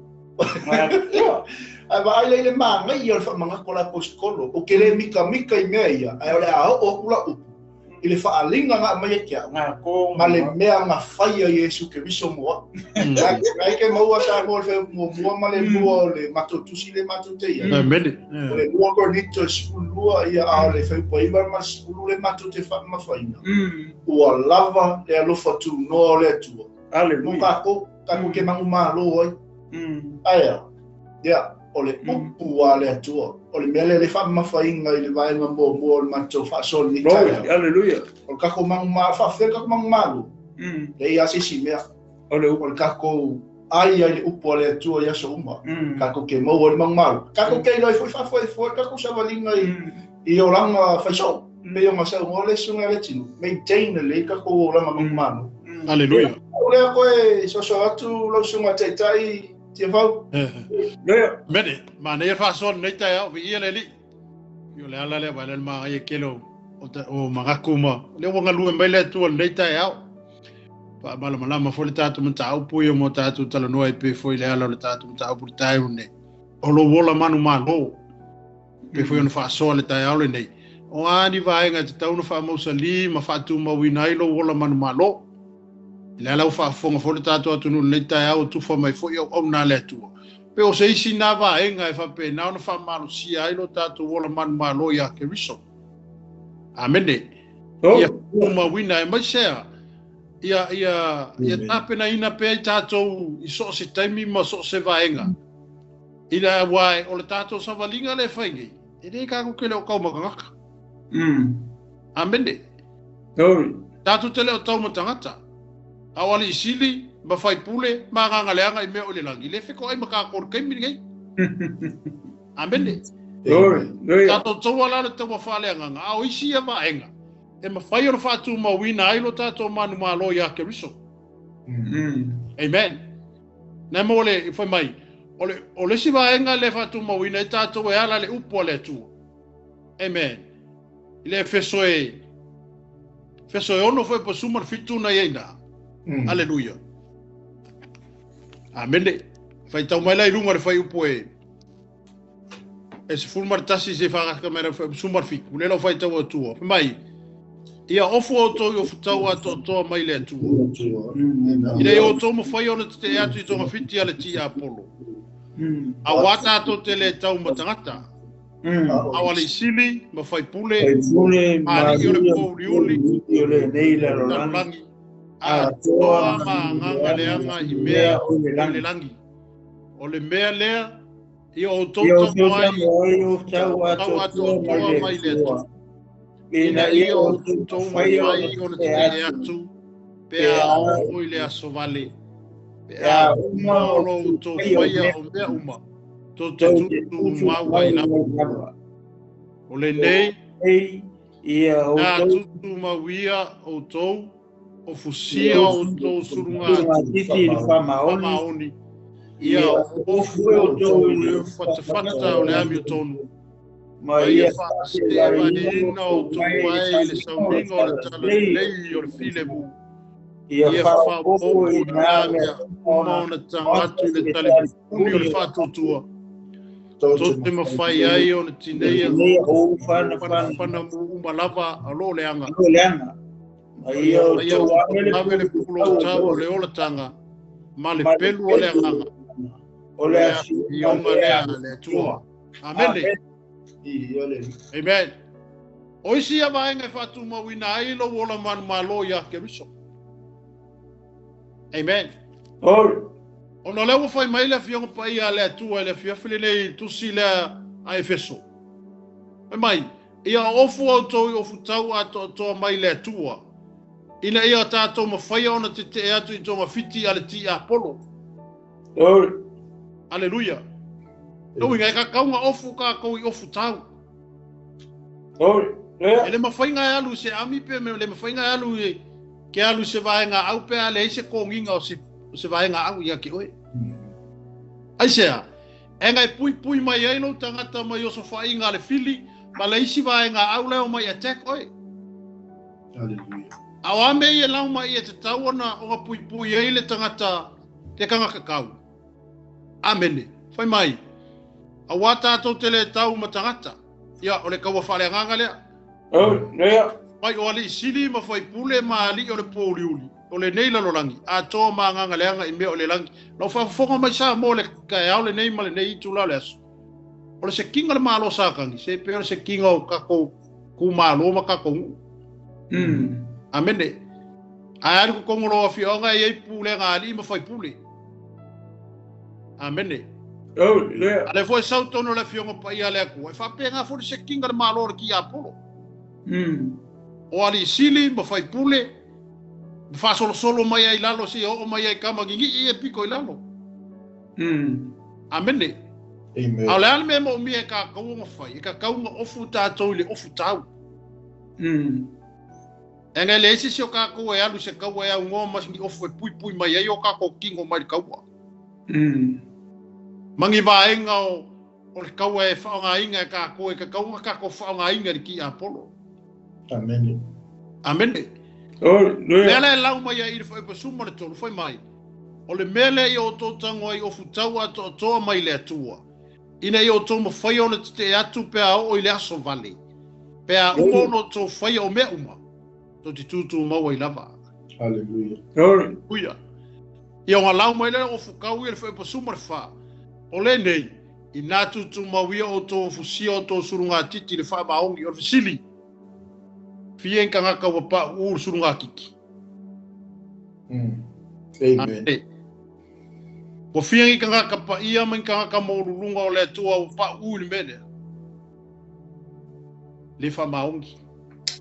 ai vai le ma ngai ia fa manga kola postkolo o ke le mika i meia ai ole a o kula u ile fa alinga nga mai kia nga ko ma le mea nga faia Yesu ke viso mo ai ke mo sa mo fe mo ma le mo le matotusi le matote amen le mo ko nito skulu ia a le fe po iba ma skulu le matote fa ma faina o lava le lo fa tu no le tu aleluia ko ke mangu ma lo ai ya ole upu ale tu ole mele le fa ma fainga ile vai nga mo ma to fa sol ni aleluia o ka ko mang ma fa fe ka ko mang malu le ia si mea ole ka ko ai upu ale tu ia so uma ka ko ke mo ole mang malu ka ko ke loi fa ka ko sa valinga i o langa fa so me o ma sa mo le sunga le tinu maintain le ka ko langa mang malu aleluia ole ko so atu lo sunga tai Tia fau. Mene, ma nei fa son nei tai au ia le li. Yo le ala le va le ma ia kelo o magakuma. Le wanga lu mai le tu nei tai au. Pa mala ma fo le tatu mta au pu yo mo tatu tala no ai pe foi le ala le tatu mta au pu tai une. O lo wola manu ma lo. Pe foi on fa so le tai au le nei. O ani va nga te tau no fa mo sali ma fa tu ma winai lo wola manu ma lo. Le la fa fonga fo tato atu no le tai au tu fa mai fo yo o na le tu pe o se isi na va enga e fa pe na no fa malu si ai lo tato wola man malo ya ke riso amene ya uma wina e mai sea ia tape na ina pe tato i so se taimi ma so se va enga ila wai o le tato sa valinga le faingi e de ka ko le o ka ma ka amene tato tele o tau matangata awali sili ba fai pule ma nga le anga i me o le langi le fe ko ai maka ko kai mi ngai amende ta to to wala te wa fa le nga au isi ba enga e ma fai o fa tu ma wina ai lo ta to manu ma lo ya ke riso amen na mo le foi mai o le si ba enga le fa tu ma wina ta to e ala le upo le tu amen le fe soe ono foi po sumar fitu na yena aleluia amene fai tau mai lai runga fai upo e se full martasi se fa kamera sumar fiku le lo fai tau atu mai ia ofu o to yo tau to mai le atu ile o to mo fai ona te atu to fiti ale ti apolo a wata to tele tau matangata awali sili ma fai pule ma yo le nei le atoa maagaga leaga I mea o le lagi o le mea lea ia outou tamoai o tau atoatoa mai le atua ina ia outou mafai ona tetele atu pea o I le aso vale pea uma o loutou faia o mea uma totutu mau ai lava o lenei ia tutu mauia outou o fusia outou surunga titi famaoni ia ofu outou le fatafata o le ami o tonu ma ia whaaseva ina outou ai le sauminga o le talalei o le filemu ia whaopo I nāmea uma o na tangatu I le talipuni o le whātotua Tote mawhai ai o na tinei o whana umalava a lo leanga. Ia o tau le pulo tau o le olatanga ma le pelu o le anganga. O le I onga lea le tua. Amen. Amen. O isi a vaenga whatu mawina ai lo wola manu malo ia ke riso. Amen. Ona lewa fai mai le fionga pa ia le atua le fia fili nei tusi le a Efeso. Mai, ia ofu auto I ofu tau ato toa mai le atua. Ina ia tātou mawhaia ona te te atu I tō mawhiti ale ti Apollo. Aleluia. Nau inga e ka kaunga ofu ka kou I ofu tau. E le mawhainga e alu se ami pe me le mawhainga e alu e ke alu se vaenga au pe ale se konginga o se vaenga au ia ki oe. Aisea, e ngai pui mai ai no tangata mai o so whainga le fili, ma le isi vaenga au leo mai attack oe. Hallelujah. Au ame I e lau mai e te tau ana o nga pui ai le tangata te kanga kakau. Amene, whai mai. A wata ato te le tau ma tangata. Ia, o le kaua whale nganga lea. Mai o ali sili ma whai pule ma ali o le pōliuli. O le nei lalolangi. A tō ma nganga leanga I mea o le langi. Lau whafonga mai sa mo le kai au le nei ma le nei itu la le aso. O le se kinga le malo sākangi. Se pe o se kinga o kako ku malo ma kako ngu. Amene. A ari ku kongolo a fionga I ei pule ngā ali ma whai pule. Amene. Ale foi sautono le fionga pa ia le aku. E whapenga fo le se kinga le malo le ki Apollo. O ali sili ma whai pule. Fa solo mai ai lalo si o mai ai kama gingi e piko I lalo. Amene. Amen. Au le ale me mo mi e ka kaunga whai. E ka kaunga ofu tātou le ofu tau. E ngai le isi si o ka kau e alu se kau e au ngō masingi ofu e pui mai ai o ka kau kingo mai kaua. Mangi vaenga o le kau e whaonga inga e ka kau e ka kaunga ka kau whaonga inga ki Apollo. Amen. Amene. Mele lau mai ai I whai pasuma le tolu whai mai. O le mele I o tō tango ai ofu tau ato toa mai le atua. Ina I o tō mawhai ona te atu pea o I le aso vale. Pea umono tō whai o mea uma. Tō te tūtū maua I lava. Hallelujah. Uia. I o ngā lau mai le ofu kau I le whai pasuma le wha. O le nei. I nā tūtū mauia o tō fusia o tō surunga titi le wha maongi o le fisili. Fien ka ngaka wa pa ur surunga kiki. Amen. Ko fien ka ngaka pa ia man ka ngaka mo lunga o le tua o pa ur mene. Le fa maongi.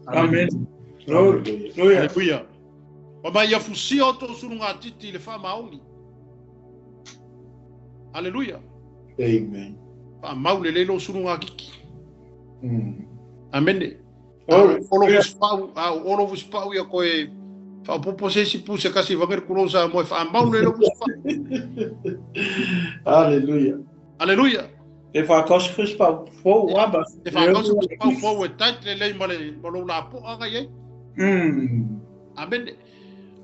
Amen. Hallelujah. Wa mai ya fusia o to surunga titi le fa maongi. Hallelujah. Amen. Pa maule le lo surunga kiki. Amen. Olo vus pau ia koe fa popo se si puse kasi vanger kurosa mo fa maule lo vus pau. Hallelujah. Hallelujah. E fa kos fus pau fo waba. E fa kos fus pau fo e tait le lei male lo la po anga ye. Amen.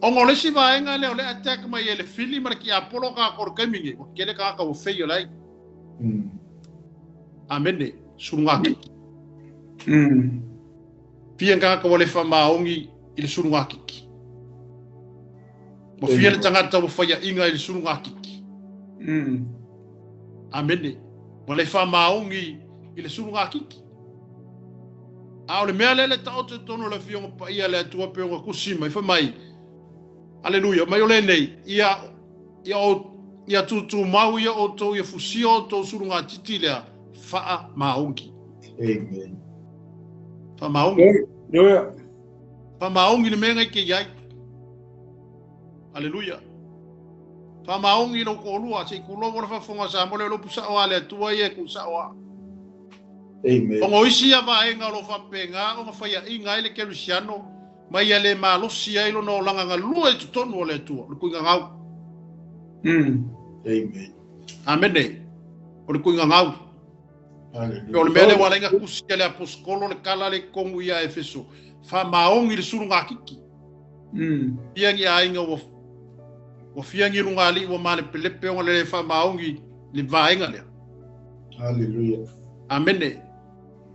Ongo le si vaenga le ole attack mai ele fili mar ki Apollo ka kor kemingi o kele ka ka o feio lai. Amen. Surunga kiki. Pia ka ka wale fa maongi I le surunga kiki. Mo fia le tangata mo faya inga I le surunga kiki. Amene. Wale fa maongi I le surunga kiki. A le mea lele ta o te tono le fionga pa ia le atua pe o kusima I fa mai. Aleluia. Mai o le nei. Ia tutu mau ia o tō ia fusio o tō surunga titi lea wha maongi. Amen. Wha maongi. Wha maongi le menga ke iai. Aleluia. Wha maongi no ko olua se kulo wala whafonga sa mole lo pusa o ale atua ia ku sa oa. Amen. Ongo isi a vaenga lo whapenga o mawhaia inga ele kerusiano mai ale malosi ai lo no langa ngalua e tutonu o le atua. Luku inga ngau. Amen. Amene. O le kuinga ngau. Hallelujah. O le mele wala inga kusi le aposkolo le kala le kongu ia Efeso. Fa maongi le suru ngā kiki. Fiangi a inga o fiangi runga ali o male pelepe o le fa maongi le vaenga lea. Hallelujah. Amene.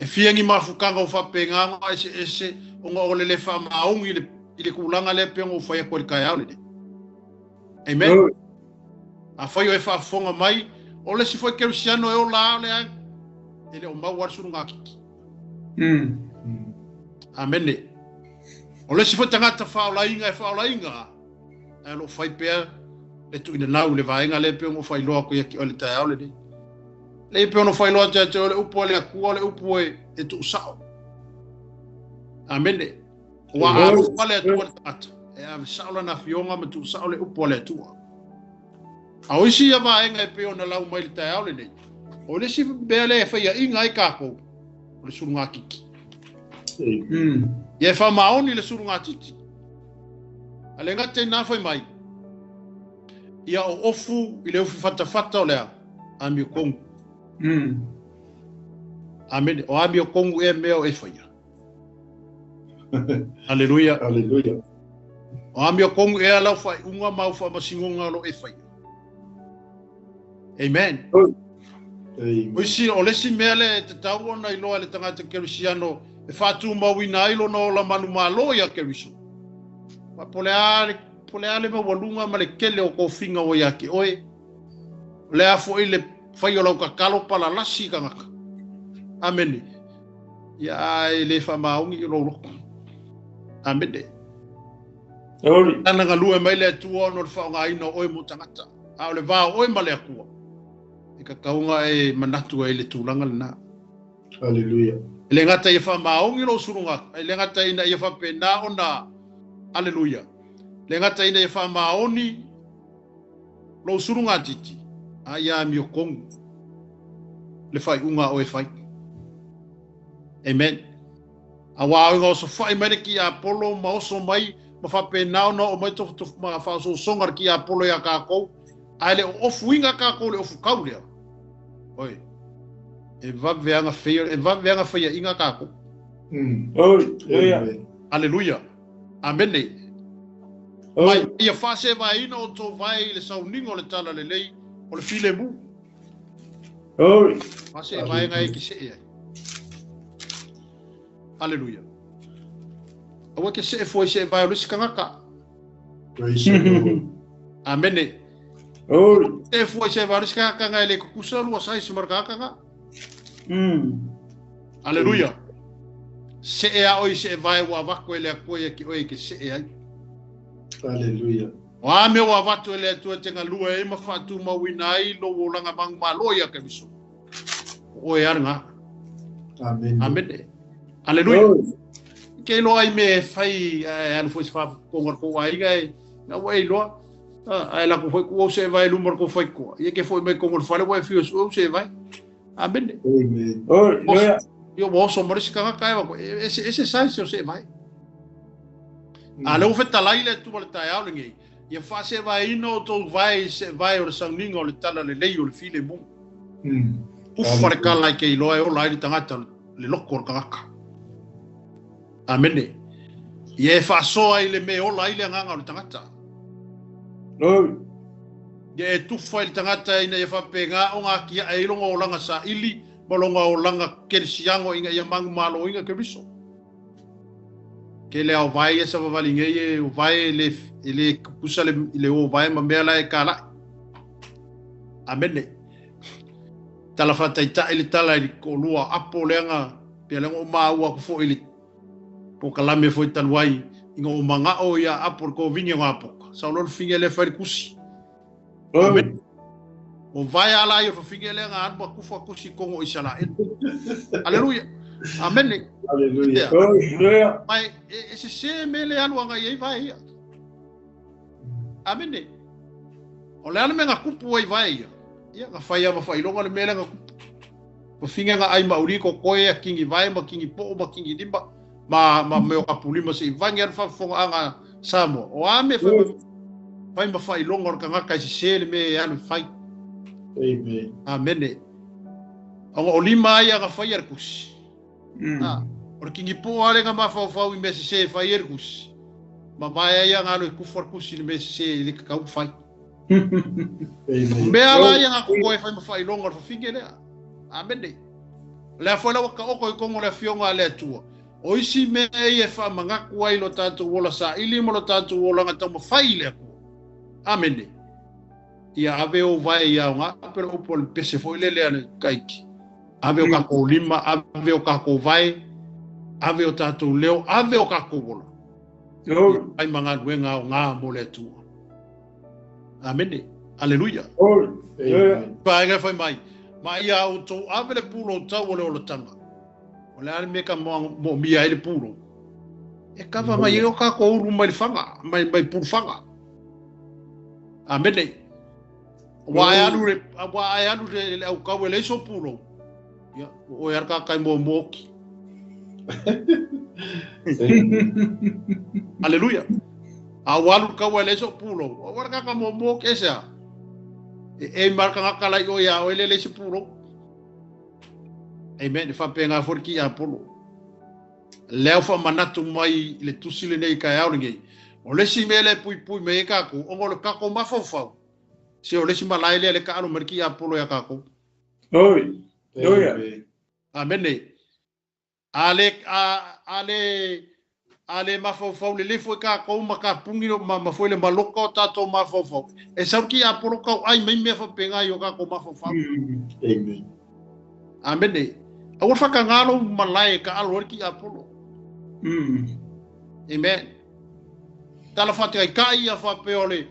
E fiangi mafukanga o fa penga ese o nga o le fa maongi le kulanga le penga o fa ya kwa kai aule. Amen. A fai o e whaafonga mai, o le si foi kerusiano e o la le ai, ele o mau warsuru ngā kiki. Amene. O le si foi tangata whaolainga e whaolainga, e lo fai pea, le tu ina nau le vaenga le pea mo fai loa ko yaki o le tai aule nei. Le pea no fai loa te o le upo le akua le upo e tu usao. Amene. Wa alu wale atua le tangata. E a saola na fionga ma tu usao le upo le atua. A oisi ia vaenga e peo na lau mai le tai aule nei. O le si bele e whaia inga i kako. O le suru ngā kiki. Ia e wha maoni le suru ngā titi. A le ngate nā whai mai. Ia o ofu i le ofu whatawhata o lea. Ami o kongu. Amen. O ami o kongu e mea o e whaia. Hallelujah. Hallelujah. O ami o kongu e alau whai unga mau wha masingonga lo e whaia. Amen. Oisi o lesi mele te tau ona i loa le tangata kerusiano e whātu mawina ilo no la manu malo ia keruso. Ma pole ale ma walunga ma le kele o kofinga o iake oe. Le afo i le whai o lau kakalo pala lasi kangaka. Amene. Ia e le whamaungi i loroko. Amene. Tana ngalua mai le atua no le whaonga ina oe mo tangata. A le vā oe ma le akua. E ka kaunga e manatu e le tūlanga le nā. Hallelujah. E le ngata i wha maongi lo surunga. E le ngata ina i wha pēnā o nā. Hallelujah. Le ngata ina i wha maoni lo surunga titi. A ia mi o kongu. Le whai unga o e whai. Amen. A wā inga o so whai mai ki a polo ma oso mai ma wha pēnā o nā o mai tofu ma wha so songar ki a polo ia kākou. A le ofu inga kākou le ofu kau lea. Oi. E vaveanga whaia inga kākou. Hallelujah. Amene. Mai, ia whase vai ina o tō vai le sauningo le tala le lei o le file mu. Whase vai ngai ki se ea. Hallelujah. Awa ke se foi se vai o le sikangaka. Praise the Lord. Amene. E foi se vai o le sikangaka ngai le kukusa lua sai se markaka nga. Hallelujah. Se ea oi se vai wa wako ele a koe ki oi ke se ea. Hallelujah. Wa me wa watu ele atua tenga lua e ma whatu mawina ai lo o langa mang maloia ke miso. Oe aranga. Amen. Amen. Hallelujah. Ke lo ai me fai anu foi fa kongar ko ai gai. Na wei lo. Ai la ko foi ko se vai lumar ko foi ko. Ia ke foi me kongar fale wa fios o se vai. Amen. Amen. Yo mo so mo risika kai wa ko ese sai se vai. Ale o feta laile tu le tai au ngi. Ia fa se vai no to vai se vai o sangingo le tala le lei o le file mo. U fare kala ke lo e o lai tangata le lokor kaka. Amene. Ia fa so ai le me o lai le nganga le tangata. Ia tu fa le tangata ina ia fa penga o nga ki ai longa o langa sa ili bolonga o langa kersiango inga ia mang malo inga ke biso. Ke le au vai esa valinge e o vai ele pusa le o vai ma mela e kala. Amene. Tala fa taita ele tala i ko lua apo lenga pe lenga o ma ua ko fo ele po kalame foi tan wai ingo manga o ia apor ko vingi ngapo sa lor finge le fai kusi o vai ala ia finge le nga ba kufa kusi kongo isala aleluia amen Aleluia. mai ese se mele anu anga ia vai amen o le ana menga kupu ai vai ia nga fai ava fai longa le mele nga kupu finge nga ai mauri ko koe a kingi vai ma kingi po ma kingi dimba ma me o kapulima se vangi ar fa fonga anga samo o ame fai ma fai longa ka ngaka se sele me anu fai Amen. amen o lima ia ga fai ar kus o kingi po ale nga ma fa fa i me se fai ar kus ma mai ia nga no ku for kus ni me se le ka fai Amen. me ala ia nga ko fai ma fai longa fa finge le amen le fa la ka o ko ko le fionga le tua o isi me e fa mangaku ai lo tatu wola sa ili mo lo tatu wola nga tamo faile ko amene ia ave o vai ia nga pero o pol pese foi lele ane kaiki ave o ka ko lima ave o ka ko vai ave o tatu leo ave o ka ko wola ai manga wenga o nga mo le tu amene aleluia pa nga foi mai ia o to ave le pulo tau o le tanga Olha me ka mo mia ele puro. E kava mai eu ka ko uru mai fanga, mai pur fanga. Amene. Wa alu le au ka wele so puro. Ya, o yar ka kai mo moki. Aleluia. Awalu ka wele so puro. O war ka mo moki esa. E marka ka la yo ya o ele so puro. Amen, fa penga forki a polo. Leo fa manatu mai le tusile nei kai au ngai. O le si mele pui me ka ko, o le ka ko mafofau. Se o le si malai le ka anu merki a polo ya ka ko. Oi. Amen. Ale mafofau le fo ka ko ma ka pungi ma fo le maloko tato mafofau. E sa ki a polo ka ai me fa penga yo ka ko mafofau. Amen. Amen. Awal whakangalo malai ka alor ki apolo. Amen. Tala whate ai kai a whape ole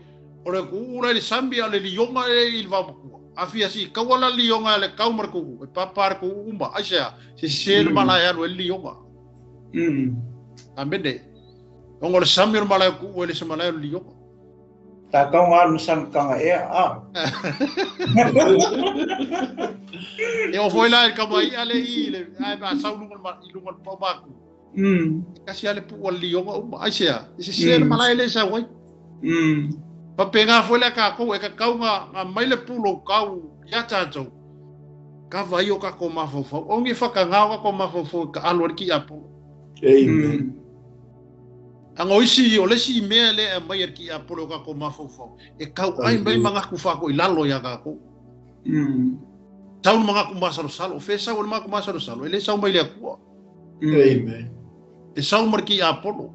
kuura le sambi ale lionga e il wapakua. Awhia si kawala lionga le kaumar kuku. E papar kuku umba. Aisea, se sel malai anu e lionga. Amen. Ongo le sambi o malai kuku ele se malai anu lionga. Ta kau anu sam kanga e E o foi lá ka mai ale ile ai ba sau lungal pa baku kasi ale pu ali o ai sia ese sel malai le sa wai pa penga foi lá ka ko e ka kau nga mai le pulo kau ya tato ka vai o ka ko mafofo o ngi fa ka nga ko mafofo ka alor ki apo Amen. Ango isi o le si me le mai ki apo ka ko mafofo e kau ai mai manga ku fa ko ilalo ya ka ko Tau mga kumasaro salo, fesa wala mga kumasaro salo, ele sao mai le ko. Amen. E sao marki apolo.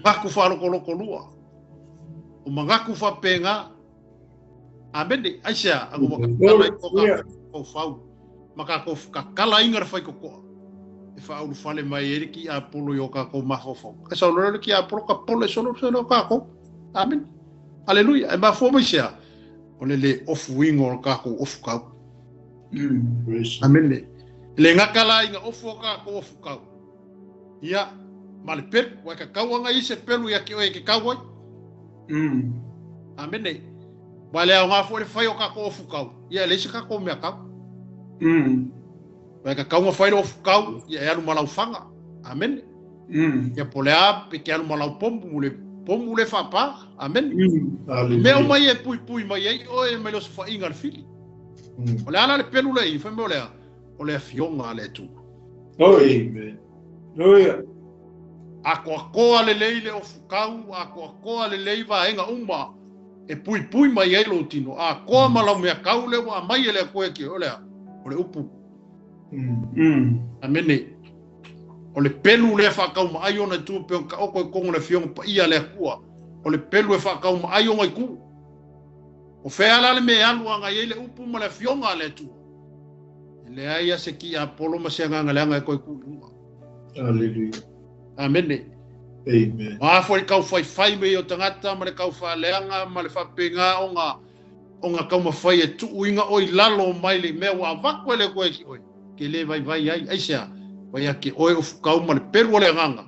Ku fa lo kolo kolua. O mga ku fa penga. Abende aisha ago maka kala ko fau. Maka ko kala ingar fai ko ko. E fa u fale mai eri ki apolo yo ka ko mafofo. E sao lo ki apolo ka pole solo ka ko. Amen. Aleluia. E ba fo mai sia. Ole le off wing or ka ko off ka. Amen. Le ngakala inga ofoka ko ofuka. Ya, mal per wa ka kawanga ise pelu ya ki o ke kawai. Amen. Wale nga fo le fayo ka ko ofuka. Ya le se ka ko me ka. Wa ka kawanga fayo ofuka ya ya malau fanga. Amen. Ya polea pe ke anu malau pombu le fa pa. Amen. Me o mai e pui mai ai o e me lo fa ingar fili. Ole ala le pelu le i femme ole fionga le tu. Amen. Ako ale leile o fukau, ako ale leiva enga umba. E pui mai ai lo tino. Ako malau me kau le wa mai ele ko ki ole upu. Amene. Ole pelu le fa kau mai ona tu pe ka o ko le fionga pa ia le kua. Ole pelu e fa kau mai ona ku. O fea le me alu anga ele upu ma le fionga le tu. Le aia se ki apolo ma se anga nganga ko ku. Hallelujah. Amen. Amen. Ma foi kau fai me o tangata ma le kau faaleanga ma le fapenga o nga kau mawhai e tuuinga o I lalo mai le mea wa avako ele koe ki oi. Ke le vai ai aisea. Vai ake oe o fukau ma le peru o le nganga.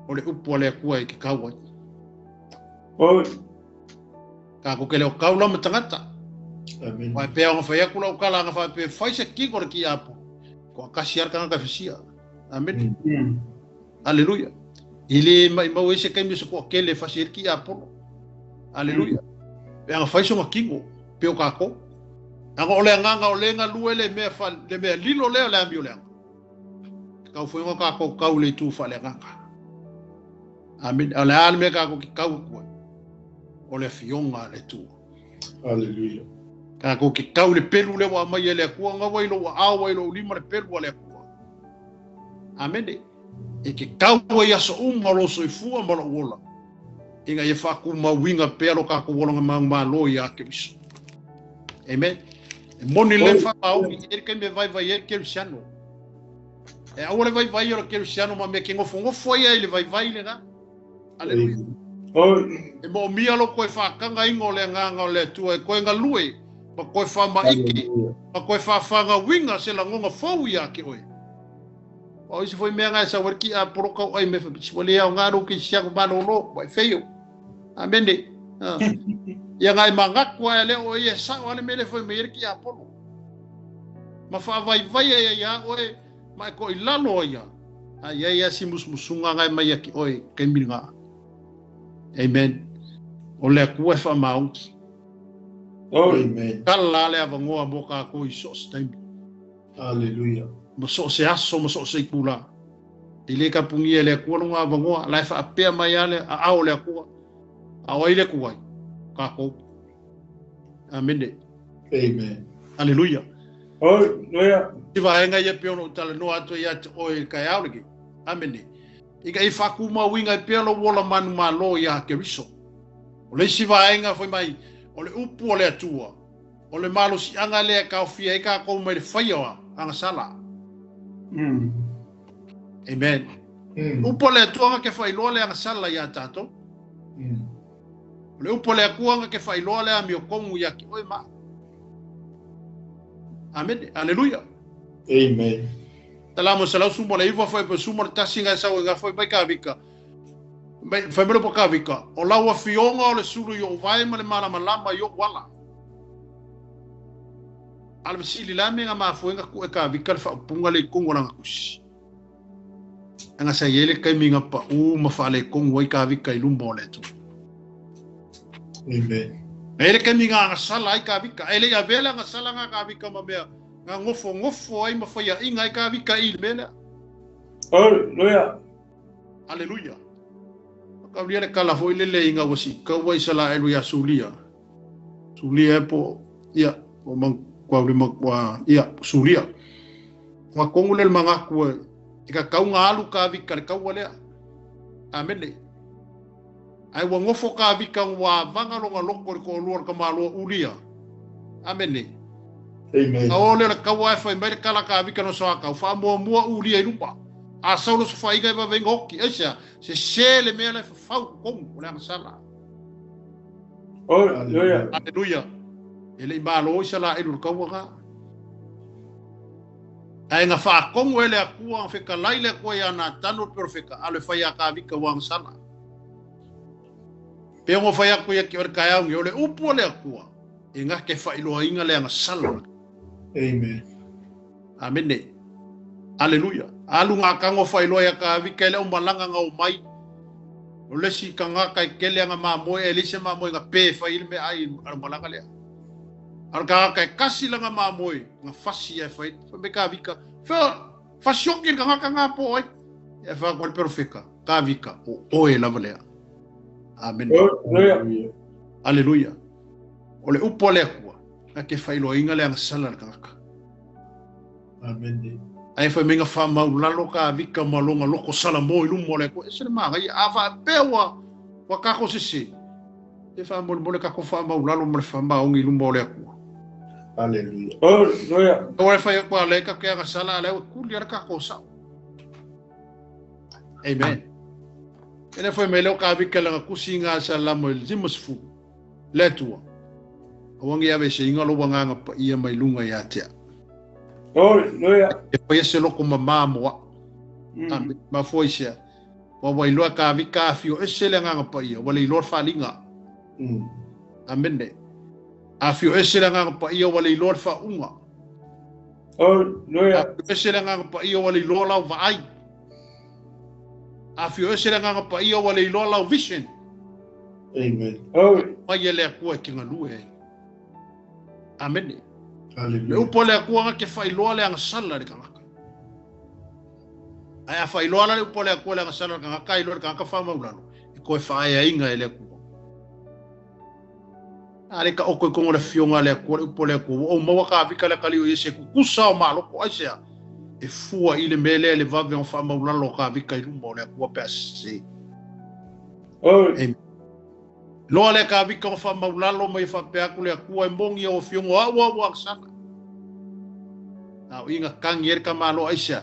O le upu o le akua I ke kau ai. Ka ko ke le o kau lama tangata. Amen. Vai pea o ngawhai aku lau kala ngawhai pe whai se kiko le ki apo. Ko akasi arka ngaka whisia. Amen. Hallelujah. Ile mai mau ese kai me so ke le fasir ki apo. Hallelujah. Pea ngawhai so ngakingo. Peo kako. Anga ole nganga ole nga luele me fa le me lilo le le ambio le. Kau foi ngo kako kau le tu fa le nganga. Amen. Ala al me kako ki kau ko. Ole fionga le tu. Hallelujah. Kako ki kau le peru le wa mai le ku nga wai lo wa wai lo lima le peru le ku. Amen. E ke kau ia so lo so fu ma lo wola. Inga ye fa ku ma winga pelo kako wola ma lo ya ke biso. Amen. Moni le fa au e ke me vai e ke siano. E agora vai o que siano ma me ke ngofo foi ele vai le ga. Aleluia. E mo mia lo ko fa kanga ingo le nganga le tu e ko nga lue. Pa ko fa ma iki. Pa ko fa nga winga se la ngonga fo ya ke oi. O isi foi me nga sa werki a proka oi me fa bitsole ya nga ro ki sia ko ba no vai feio. Amende. Ia ngai manga ko ele o ia sa o le mele foi me ki a polo. Ma fa vai ia oi mai ko I lalo ia. Ai ia si musunga ngai mai ki oi ke minga. Amen. O le ku e fa mauki. Amen. Kala le avangoa boka ko I so stai. Hallelujah. Mo so se aso mo so se kula. Ile ka pungi ele ku no avangoa la fa pe mai ale a o le ku. A o ile ku ai. Ka ko. Amen. Amen. Hallelujah. Hallelujah. Iwa enga ye pe no tala no ato ya o e ka ya legi. Amen. Ika I fa ku ma winga pe lo wola manu ma lo ya ke riso. O le siwa enga foi mai o le upu o le atua. O le malo si anga le ka ofia ka ko mai le faia anga sala. Amen. Upu le atua ke fai lo le anga sala ya tato. Le upu le akua ke fai lo le a mio kongu ya ki oi ma. Amen. Hallelujah. Amen. Talamo salau sumo le iwa foi pe sumo tasinga sa nga foi bai ka vika. Bai foi melo ka vika. O lawa fionga o le sulu yo vai ma le mala malama yo wala. Al sili la me nga ma foi nga ku ka vika fa punga le kongo nga kusi. Nga sa yele kai minga pa u ma fa le kongo i ka vika I lumbo le tu. Amen. Ele kai minga nga sala I ka vika. Ele ya vela nga sala nga ka vika ma mea. Nga ngofo ai mawhai inga I ka vika I mele. Hallelujah. Hallelujah. Kau lia le kala foi lele inga wasi. Kau wai sala elu ya sulia. Sulia po ia o mang kwa lima kwa ia sulia. Wa kongu le manga kwa ika kau nga alu ka vika le kau wale. Amen. Ai wa ngofo ka vika wa vanga longa loko ko luar ka malo ulia. Amen. Amen. Ka ole le kau ai fai mai kala ka vika no sa ka fa mo ulia I lupa. A saulo so fai ga ba venga hoki esa se sele me le fa kom o le sala. Hallelujah. Hallelujah. Ele malo sala elu ka wa. Ai nga fa kom ele aku ang feka laile ko ya na tanu perfeka ale fai ka vika wa sala. Pe mo fai aku ya ki or ka ya le upu le aku. Inga ke fa ilo inga le nga sala. Amen. Amen. Hallelujah. Alu nga kango fai loya ka vika le umbalanga nga umai. O le si kanga kai kele nga mamoe elise mamoe nga pe fai me ai umbalanga le. Ar ka kai kasi la nga mamoe nga fasi e fai me ka vika. Fa shoki kanga po ai. E fa ko perfeka ka vika o e la valea. Amen. Hallelujah. Hallelujah. O le upo le kwa ke fai lo inga le nga sala kanga. Amen. Ai foi menga fa maulalo ka vika malonga loko sala mo I lumo le ko ese manga I ava pewa wa ka ko sisi e fa mo ka ko fa maulalo mo fa ma I lumo le ko. Hallelujah. Hallelujah. O fa ko le ka ka sala le ku le ka ko sa. Amen. Ele foi melhor que a vi que ela cozinha sa la mo zimus fu. Letua. Awangi ave se inga lo wanga pa ia mai lunga ya tia. Oh, loia. E foi ese lo como mamo. Ma foi se. Wa wai lo ka vi ka fio ese le nga pa ia, wale lor falinga. Amende. A fio ese le nga pa ia wale lor fa unga. Oh, loia. Ese le nga pa ia wale lor la vai. A fio ese le nga pa ia wale lor la vision. Amen. Oh, Mai ele ko ki nga lue. Amen. Hallelujah. Le upo le ko nga ke fai lo le ang sala de kanga. Ai fai lo le upo le ko le ang sala kanga kai lo kanga fa maulano. Ko fai ai nga ele ko. Ale ka o ko ko le fionga le ko upo le ko o mo ka fika le kali o ese ku kusa o malo ko asia. E fua ile mele le va ve on fa maulano ka fika ilu mo le ko pesi. oh, Lo le ka vi ko fa maulalo mai fa pe aku le aku e mongi o fiongo wa sana. Na inga kangier ka malo aisha.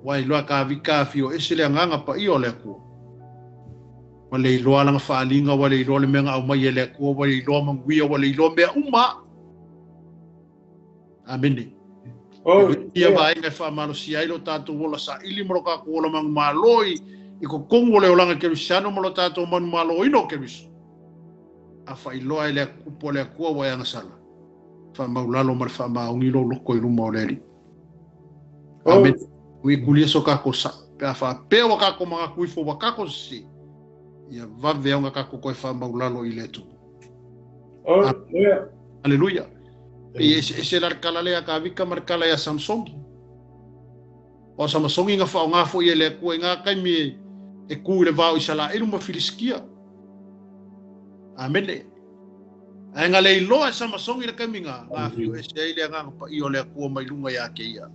Wai lo ka vi ka fio esile nganga pa io le aku. Wale lo ala fa linga wale lo le menga au mai le aku wale lo mangui wale lo me uma. Ameni. oh, Ia vai nga fa malo si ai lo tatu wola sa ili mo ka ko lo mang maloi iko kongo le olanga ke bisano mo lo tatu man malo ino ke bis. A fai loa ele kupo le kua wa yang sala. Fa maulalo mar fa maungi lo loko i luma o leri. Amen. Ui kulia so kako sa. Pea fa pea wa kako mga kuifo wa kako si. Ia vave nga kako koe fa maulalo i letu. oh, loia. Aleluia. E ese larkala lea ka vika markala ya Samsung. O Samsung nga fa o ngafo i ele kua nga kaimi e ku le vau i sala. Inu ma filiskia. Amen. Ai nga lei loa sa masongi le kaminga nga fio ese ile nga pa io le ko mai lunga ya ke ia.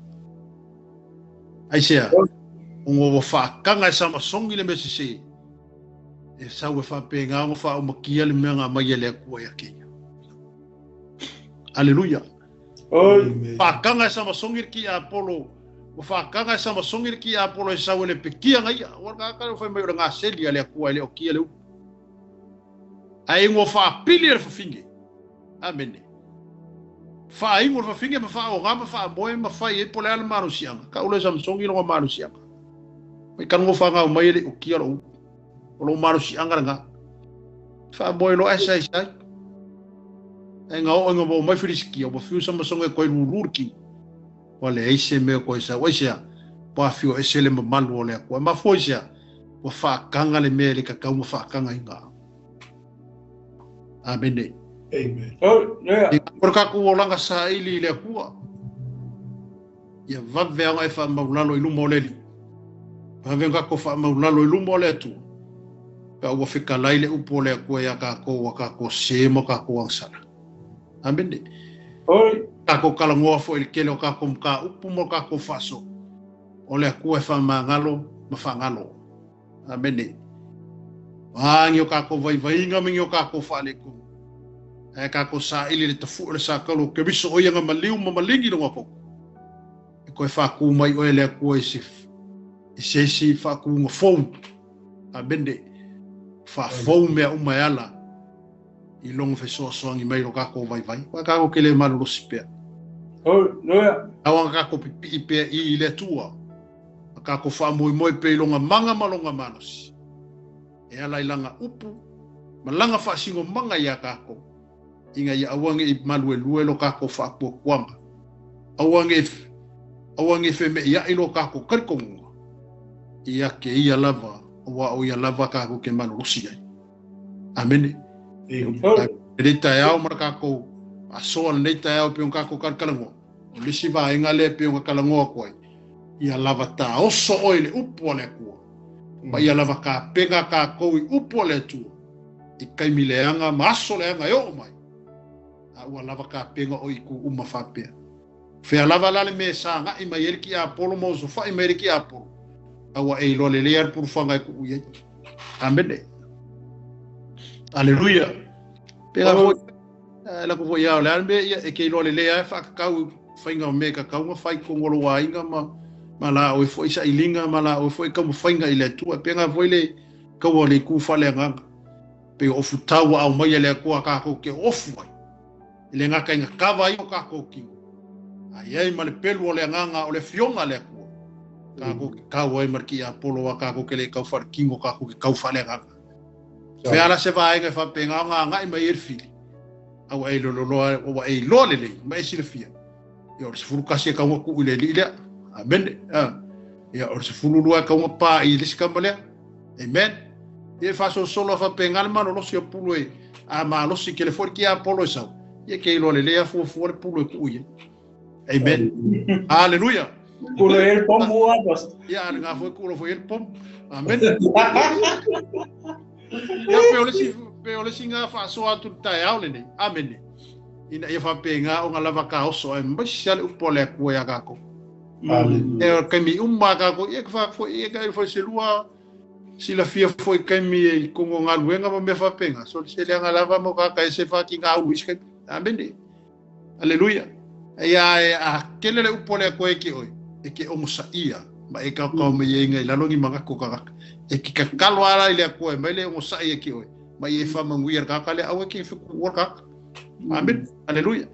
Ai sea. Ngo fa kanga sa masongi le mesisi. E sa we fa pe nga ngo fa o makia le menga mai le ko ya ke ia. Aleluia. Oh, Fa kanga sa masongi ki Apollo. Ngo fa kanga sa masongi ki Apollo e sa we le pekia nga ia. Wa ka fa mai nga seli le ko le o ki le. Ai ngo fa pilir fa finge. Amen. Fa ai ngo fa finge ma fa o gama fa boy ma fa e pole al marusianga. Ka ule Samsung i lo marusianga. Mai kan ngo fa nga mai le o kia lo. O lo marusianga nga. Fa boy lo esa esa. Ai nga o ngo mai friski o fiu Samsung e ko rurki. Wale ese me ko esa wa sia. Pa fiu ese le malu ole ko ma fo sia. Wa fa kanga le me le ka ka mo fa kanga inga. Amen. Amen. oh, loia. Por ka ku olanga sa ili le kua. Ia vave anga e fa maulalo i lumo leli. Vave nga ko fa maulalo i lumo le tu. Ka ua fika laile upo le kua ya ka ko semo ka ko angsana. Amen. Oh, Ka ko kala ngoa fo il kele o ka ko mka upu mo ka ko faso. O le kua e fa mangalo, ma fa ngalo. Amen. Wangi o ka ko vai inga mingi o ka ko fa le ku. E ka ko sa ili le tafu le sa kalo ke biso o yanga maliu ma malingi no ngako. E ko fa ku mai o ele ku e si fa ku ngo phone. A bende fa phone me o mai ala. I long fe so ngi mai ro ka ko vai. Wa ka ko kele malu lo sipe. oh, loia. Awa ka ko pipi pe i le tua. Ka ko fa moi pe longa manga malonga manos. E ala ilanga upu. Malanga fa singo manga ya ka ko. Inga ia awange i malue luelo kako fa po kwanga. Awange fe me ia ilo kako karkonga. Ia ke ia lava, o ia lava kako ke malu rusia. Amen. Rita yao mara kako asoa leita yao pe kako karkalango. O lisi va inga le pe kalango ko. Ia lava ta oso oile upo le ko. Ma ia lava ka pega ka ko upo le tu. I kai mileanga maso leanga yo mai. Ua lava ka penga o iku uma fapea. Fea lava lale me sa nga i mai ki Apollo mo so fa i mai ki Apollo. Awa e lo le lear por fanga ku uye. Amen. Aleluia. Pega fo la ko ya la be e ke lo le lear fa ka fainga me ka ka nga fai ko ngolo wainga ma la o fo isa ilinga ma la o fo ka mo fainga ile tu pega fo ile kaua le ku faleanga pe o futau au mai le ku ka ko ke ofu le nga ka kava i ka ko ki ai ma le pelu o le nganga o le fionga le ku ka ko ka wai marki a polo ka ko ke le ka far kingo ka ko ke ka faleanga fe ala se vai nga fa penga nga nga mai er fili au ai lo o ai lo le mai silfia yo se fulu kasi ka mo ku le le amen ya o se fulu lo ka mo pa i le skambale amen e fa solo fa penga ma lo se pulo e a ma lo si ke le for ki a polo sa e ke lo le fu pulo ku ye amen aleluya kulo el pomo ados ya nga foi el pom amen ya pe si nga fa so atu tai au le nei amen ina e fa penga o nga lava ka so e mbashal upole ku ya ka ko e ka mi umma ka ko e fa fo e ka fo se lua si la fia foi ka mi ko nga luenga mo me fa penga so se le nga lava mo ka se fa ki nga wis ka amen aleluya ya a kelele upole ko e ki oi e ke o musaia ma e ka ko me ye nga la longi manga ko ka e ki ka kalwala ile ko e mele o musaia ki oi ma ye fa manguir ka kale awe ki fu ko ka amen aleluya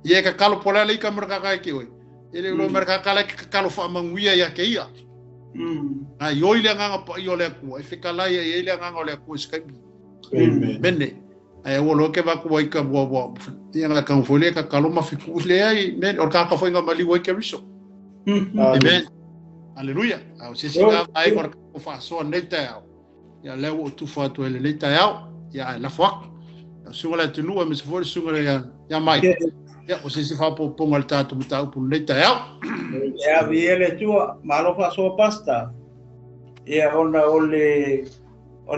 ye ka kalo pola le ka merka ka ki oi ele lo merka kala ka kalo fa manguia ya ke ia a yo ile nga pa yo le ko e fikala ye ile nga le ko ska amen bene ai wo lo ke ba ko i ka bo ia nga ka fole ka kalo ma fiku le ai ne o ka foi nga mali wo ke riso amen aleluya au se singa ai ko fa so ne ta ya le wo tu fa to le ta ya la fa sunga la tu lua me se for sunga ya mai ya o se fa po ngal ta tu ta pu le ta ya viele tu malo fa so pasta ya ona ole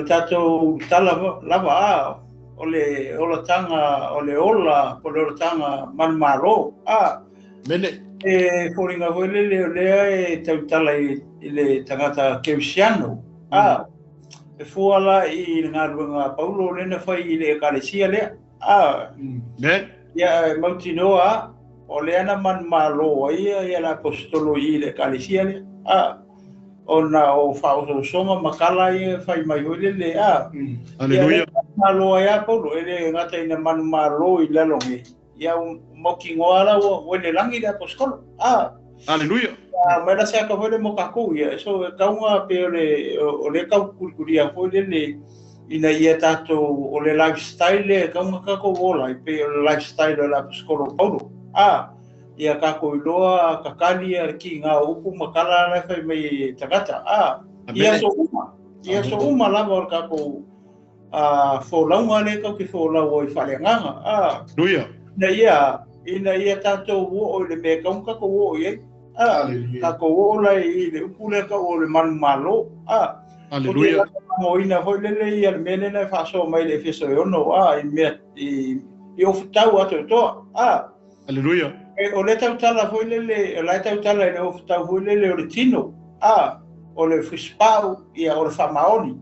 tato tala lava ole ola tanga ole ola po le tanga man maro bene foringa vole le tala ile tangata keusiano e fuala i nga Paulo le na fai ile kalesia le ne ya mautinoa o le ana man malo ia la apostolo i le kalesia le ona o fa o songa makala i fai mai le aleluya malo ya Paulo ele ngata ina man malo i le longi ya moki ngoala o le langi le apostolo aleluya mera se ka fole mo ka ku ya so kaunga pe o le ka kulkuria fole le ina ia tato o le lifestyle le kaunga ka ko vola pe o lifestyle la psikolo paulo ia ka ko loa ka kali ki nga upu makala na fai mai tagata ia so uma la mo ka ko fo launga le ka ki fo la o fale nganga aleluya na ia tato o le me kaunga ko o ye ka ko ola i le upule ka o le man malo aleluya mo ina ho le ia mene na fa so mai le fiso no i me i o futau ato to aleluya o le tau tala ho le tau tala no futau ho le o le tino o le fispau ia o le famaoni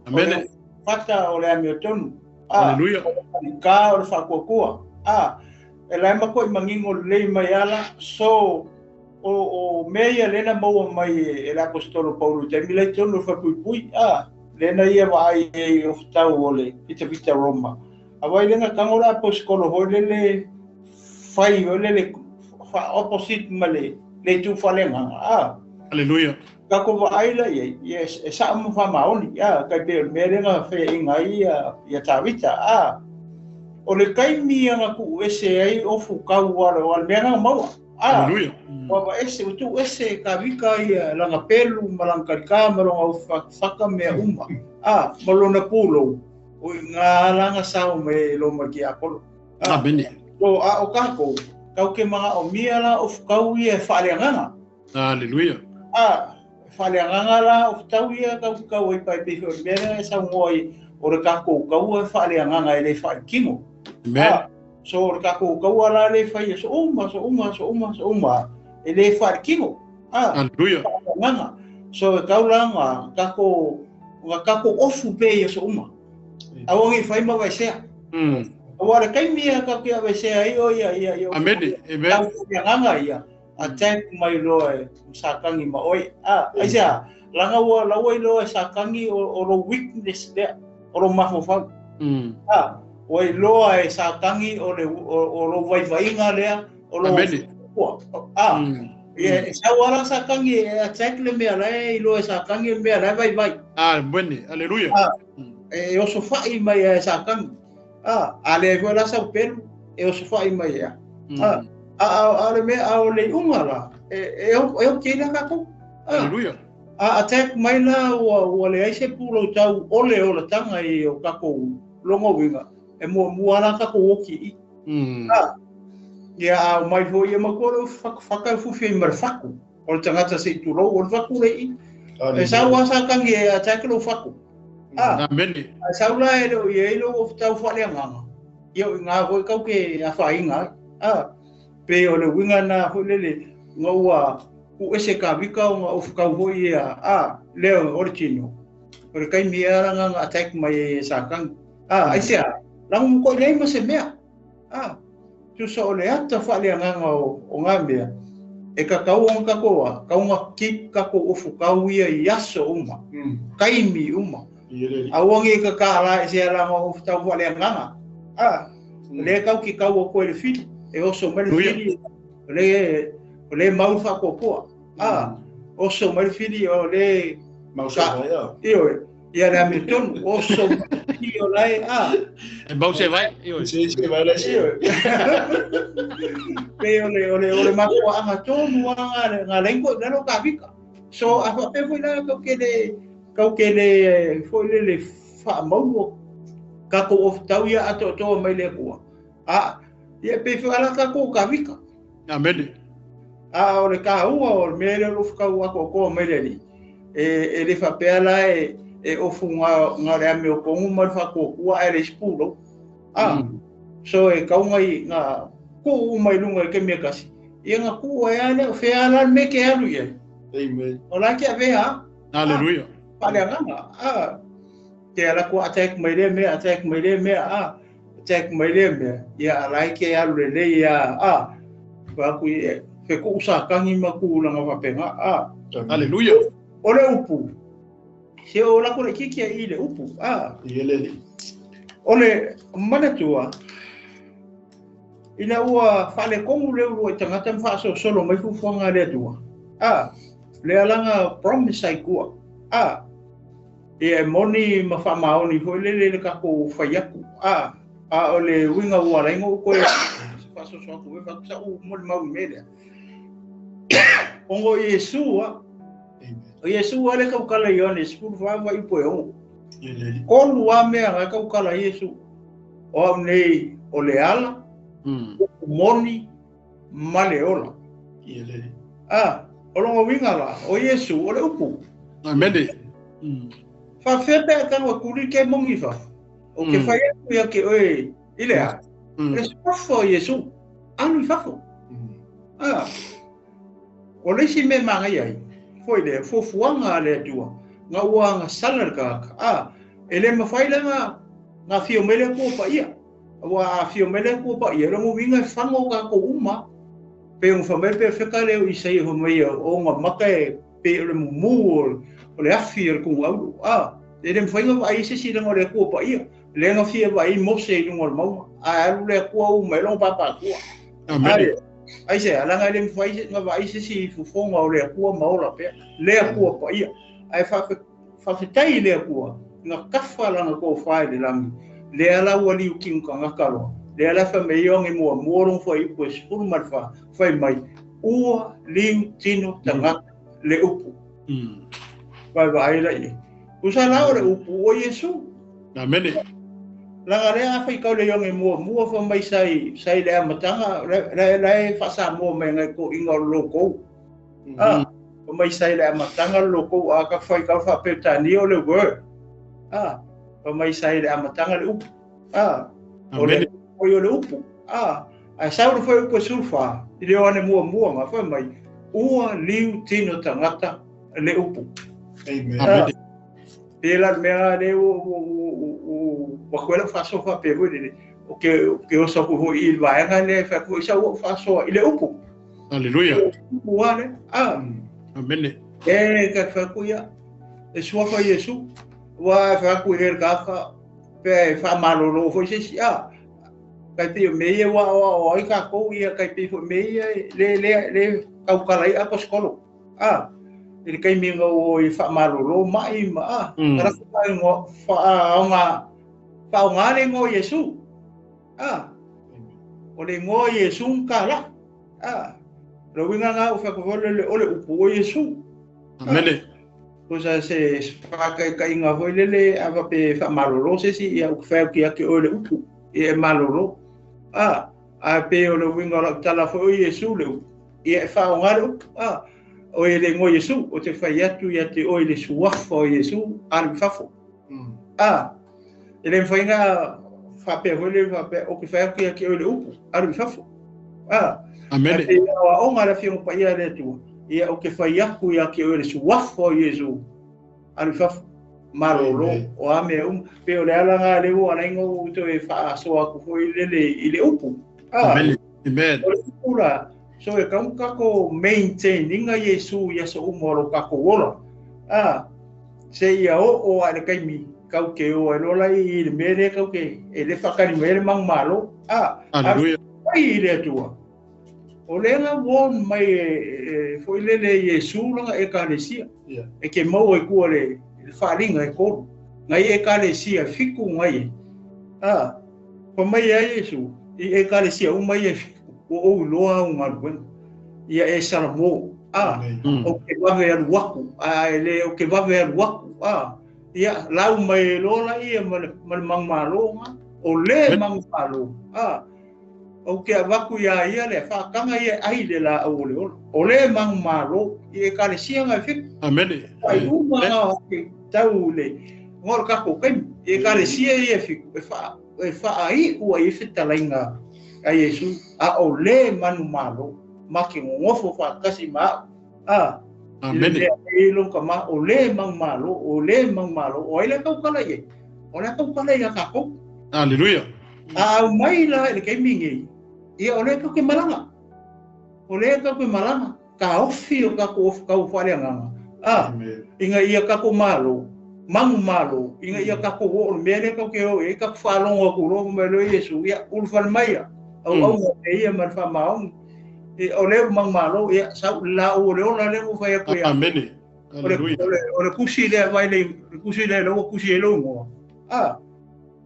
amen fata o le amiotonu aleluya ka o le fakokua e lai mako i mangingo le mai ala so o meia lena mau mai e la apostolo Paulo te milai tono fa pui lena ia vai e o tau ole vita Roma avai lena kangola apostolo le fai ole le fa opposite male le tu falenga aleluya ka ko vai la yes e sa mo fa maoni ka pe merenga fe ingai ia tavita o le kaimi anga ku ese ai o fukau wala mena mau aleluya wa ese tu ese ka vika ia langa pelu malanga ka malanga faka me uma malona pulo o nga langa sao me lo maki apolo bene o o kako kau ke mga o miala o fukau ia faleanga aleluya faleanga la o tau ia kau i pai pe mena sa ngoi o re kako kau faleanga ele fa kingo so o kako kau ala le fa so uma ele fa kingo aleluya nganga so kau langa kako ofu pe so uma awongi fa ma vai se o ara kai mia ka ke vai se ai o ia amen nganga ia attack mai loe sakangi ma oi aisa langa wa lawai loe sakangi o lo weakness de o lo mafofa oi loe sakangi o lo vai le o lo ye sawara sakangi attack le me ala loe sakangi me ala vai bene aleluia e o sofai mai sakangi ale vola sa pelu e o sofai mai ale me ao le umala eu kila kako aleluia attack mai la o le aise pulo tau ole o la tanga i o kako longo winga e mo ala kako oki ya mai ho ia makolo faka fufi mar faku o tangata se tu lo o faku le e sa wasa kangi e attack lo faku amen sa ula e lo ye lo tau fa le nganga yo nga ho kau ke afa inga pe o le winga na ho le ngawa u ese ka vika o of ka ho ia leo origino por kai mi ara nga attack mai sa kang aisia lang ko le mo se mea tu so le ata fa le nga o nga mea e ka kau on ka koa ka nga ki ka ko of ka ia yaso uma kai mi uma awangi ka kala ese ara nga of ta fa le nga le kau ki kau ko le fili e oso mai fili le mau fa ko ko oso mai fili o le mau sa io ia le Hamilton oso io lai e mau se vai io se vai la io pe ole ma ko anga to nga lengo na no ka vika so a fa pe foi la ko ke le foi le fa mau ka ko of tau ia ato to mai le ko ia pe foi ala ka ko ka vika amen o le ka o me le ka ko mai le e le fa pe ala e o funga ngare me o kongu mal fa ko e le spulo so e ka ngai nga ko mai lunga ke me kasi ia nga ku e ale fe ala me ke alu ia amen ola ke ave aleluia pale nga ke ala ko attack mai le me attack mai le ia ala ke alu le ia ba ku fe ko sa kangi ma ku langa fa penga aleluia ole upu se o la ko le kiki i le upu yelele ole mana tua ina ua fale kongu le ua tangata fa solo mai fu fuanga le tua le alanga promise ai kua e moni ma fa maoni ho le ka ko fayaku ole winga ua rengo ko fa so ko fa sa u mo ma mele ongo Yesu Yesu ale ka kala Yohanes fu fa va ipo yo ko lua me ka kala Yesu o nei ole ala moni maleola olongo winga la o Yesu ole upu amen fa fete ka wa kuri ke mongi fa o ke fa ya ke oi ile es fo Yesu anu fa fo ole si me manga yai foi le fo fuanga le tua nga wanga salar ka ele ma faila nga fio mele ko pa ia wa fio mele ko pa ia lo winga fango ka ko uma pe un famel pe feka le isai ho mai o nga maka pe le mu o le afir ko au ele fainga ai se si le ngore ko pa ia le nga fia vai mo se ngor mau le ko u mai lo papa ko amen ai se ala nga le fai nga vai se si fu fonga o le ko mau la pe le ko pa ia ai fa tai le ko nga kafa la nga ko fai le lang le ala wali uking ka nga kalo le ala fa me yong mo morong foi pues pur marfa fai mai u ling tino tanga le upu vai la i usala ore upu o Yesu amen la ngare fa ka le yong mo fa mai sai le matanga le fa sa mo me nga ko ingor loko mai sai le matanga loko ka fai ka fa petani o le go mai sai le matanga le upu ole o le upu a sauru foi ko surfa ile one mua ma foi mai ua liu tino tangata le upu amen pela mera de o bakwela faso fa pego de o que o so ko il vai nga le fa ko sa o faso ile upu Aleluia. Wale. Amene. Ka fakuya. E suafa Yesu. Wa fakuya ka pe fa malolo foi se kai pe meia wa ka ko ia kai pe meia le kaukalai aposkolo. Ele kai minga o fa malolo mai ma. Para fa ngo fa nga le ngo Yesu. Ole ngo Yesu kala. Lo winga nga o fa ko ole upo Yesu. Amene. Cosa se fa kai nga foi le ava pe fa malolo se si ia o fa ki ake ole upo e malolo. A pe ole winga la tala foi Yesu le ia fa nga le o ele ngo Yesu o te fai atu ia te o ele suafa o Yesu al fafo. Ele fai nga fa pe vole fa pe o que fai que o le upo al fafo. Amene. E o nga la fiong pa ia le tu ia o que fai aku ia que o ele suafa o Yesu al fafo. Marolo o ame pe o le ala nga le o ana ngo to e fa so aku foi le upo. Amene. Amen. Ora so e kau kako maintaining a Yesu ia so umoro kako wola. Se ia o ale kai mi kau ke o lola I le mere kau ke ele fakari mere mang malo. Aleluia. Ai le tua. O le nga won mai foi le Yesu nga ekalesia. E ke mau e ku le faringa e ko. Ngai ekalesia fiku ngai. Ko mai a Yesu I ekalesia o mai e o loa unga luen ia e salamo o ke wave al waku ele o ke wave al waku ia lau mai lola ia mal mangmalo o le mangmalo o ke waku ia le fa kanga ia ai le la o le mangmalo ia ka le sianga fik Amene. ai uma ke tau le ngor ka ko kai ia ka le sia ia fik e fa ai o ai fitalainga a Yesu o le manu malo maki ngofo fa kasi ma Amene. E lo kama o le mang malo o ile kau kala ye o le kau kala ya kako Aleluia. mai la le kai mingi ia o le kau ke malanga ka ofi o kako of kau fale nga inga ia kako malo mang malo inga ia kako o mele kau ke o e kako falong o kulo melo Yesu ia ulfal maya au ia marfa maong e ole mang malo ia sa la o le ona le mo fai ko ia Amene. Aleluia. ole kusi le vai le kusi le lo kusi lo mo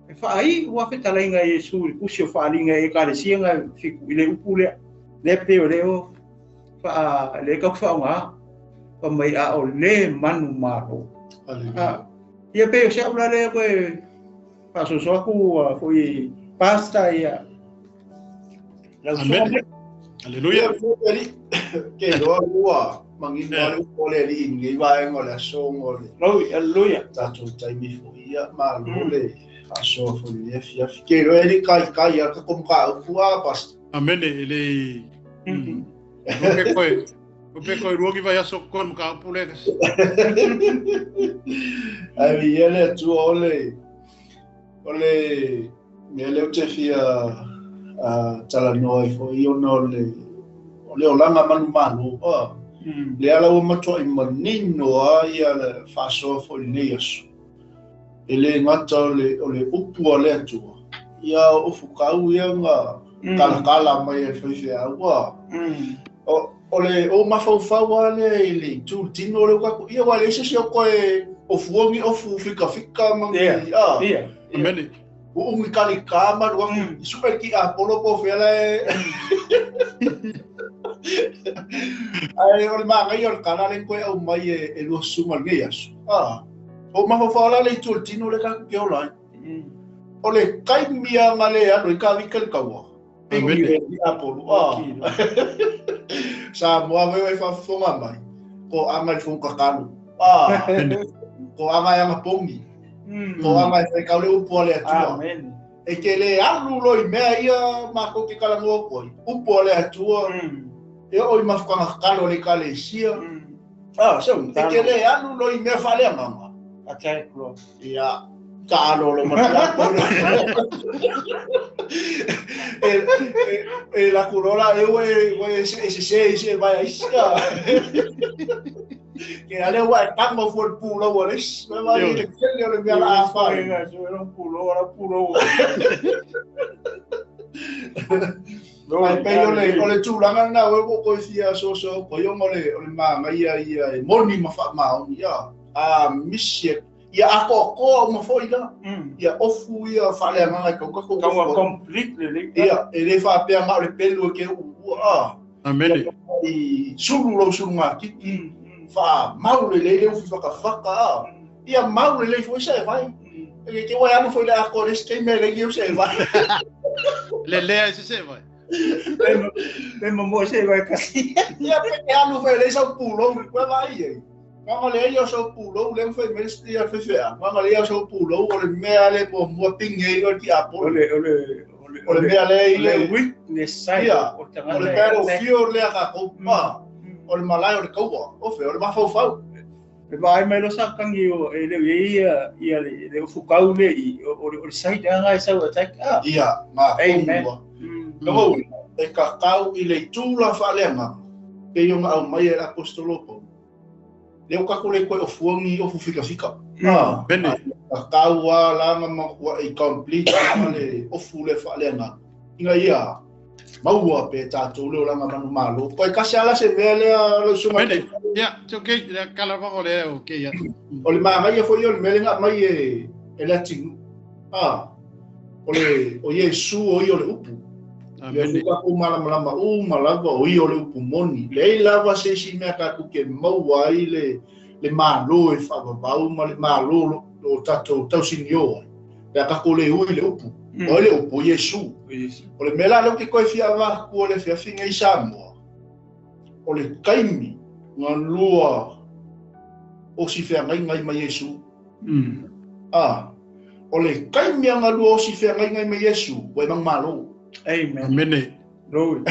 e fa ai wa fe tala inga Yesu kusi fa linga e ka le singa fiku ile upule le pe ole o fa le ka fa nga pa mai o le manu malo ia pe o se ula le ko fa so so ku foi pasta ia Amene. Aleluia. Ke loa lua mangin wale ole li ngi wa ngola so ngole. Aleluia. Tato tai mi fo ia ma lole aso fo li fia. Ke lo eli kai kai ka kom ka fua pas. Amene ele. O pe koi ruoki vai aso kon ka pule. Ai ele tu ole mele o te fia tala noi fo io no le olanga manu le ala o mato I manino ia le faso fo le yesu ele ngata le upu ale tu ia o fukau ia nga kala mai e fai agua ole o mafau ale tu tino le ka ia wale se ko o fuongi o fu fika mangi Amene. O kali kama do super ki apolo po fele ai o ma ngai o kana le ko o mai e lo sumal ngias o ma fa la le tultino le ka ke ola o le kai mia male a do ka vikal ka wa apolo sa mo ave fa fonga mai ko amal fon ka kanu ko ama yang pongi ko ama e ka le upo le atua amen e ke le alu loi mea ia ma ko ke kala ngo ko upo le atua e o ma fa ka le kale sia so e ke le alu loi mea fa le mama atai klo ia Kalo lo matiapo. La curola ese vaya isca. Que ale wa tango for pulo boles. Me va ir que le vea la afa. Era un pulo, era pulo. No, pero le chulangan na huevo coisia soso, coyo mole manga ia moni mafa ya. Misie ia ako mo foi la. Ia ofu ia fale manga ko completely. Ia ele fa pe ma le pelo ke Amen. I sulu ngaki. Fa mau le ufi faka. Ia mau le foi sai vai. Que wa ya foi la ko este me le eu sei vai. Le se vai. Mesmo você vai cair. Ia pe no foi le sa pulo, vai. Mama le yo so pulo, le foi mestre a fefea. Mama le yo so pulo, o le mea le po mo pingue o ti apo. Ole mea le witness side. O le pero fio le ka ko pa. O le malai o le kaua. O fe o le mafau. Vai mai lo sakang yo ele ia le fukau le o side anga isa o tak. Ia, ma. Amen. No, e ka kau I le tula fa le ma. Ke yo ma mai e apostolo po. Leo kakule koe o fuangi o fika. Bene. Kaua langa makua I complete le o fule fa le nga. Inga ia. Maua pe tātou leo langa manu malo. Koe kasi ala se mele a lo suma. Bene. Ya, okay, kala va le okay ya. O le mai e foi o le mele nga mai e le tingu. O Yesu o I o le upu. Amen. Ia ko malama malava o I o le upu moni. Le lava se si mea ka ke maua I le malo e whakavau ma le malo o tatou tausinio. Pea ka ko le ui le upu. O le upu Yesu. O le mela lo ke koe fia wa kua le fia finga I Samoa. O le kaimi ngā lua o si fia ngai ma Yesu. O le kaimi ngā lua o si fia ngai ma Yesu. Wai mang malo. Amen. Lui.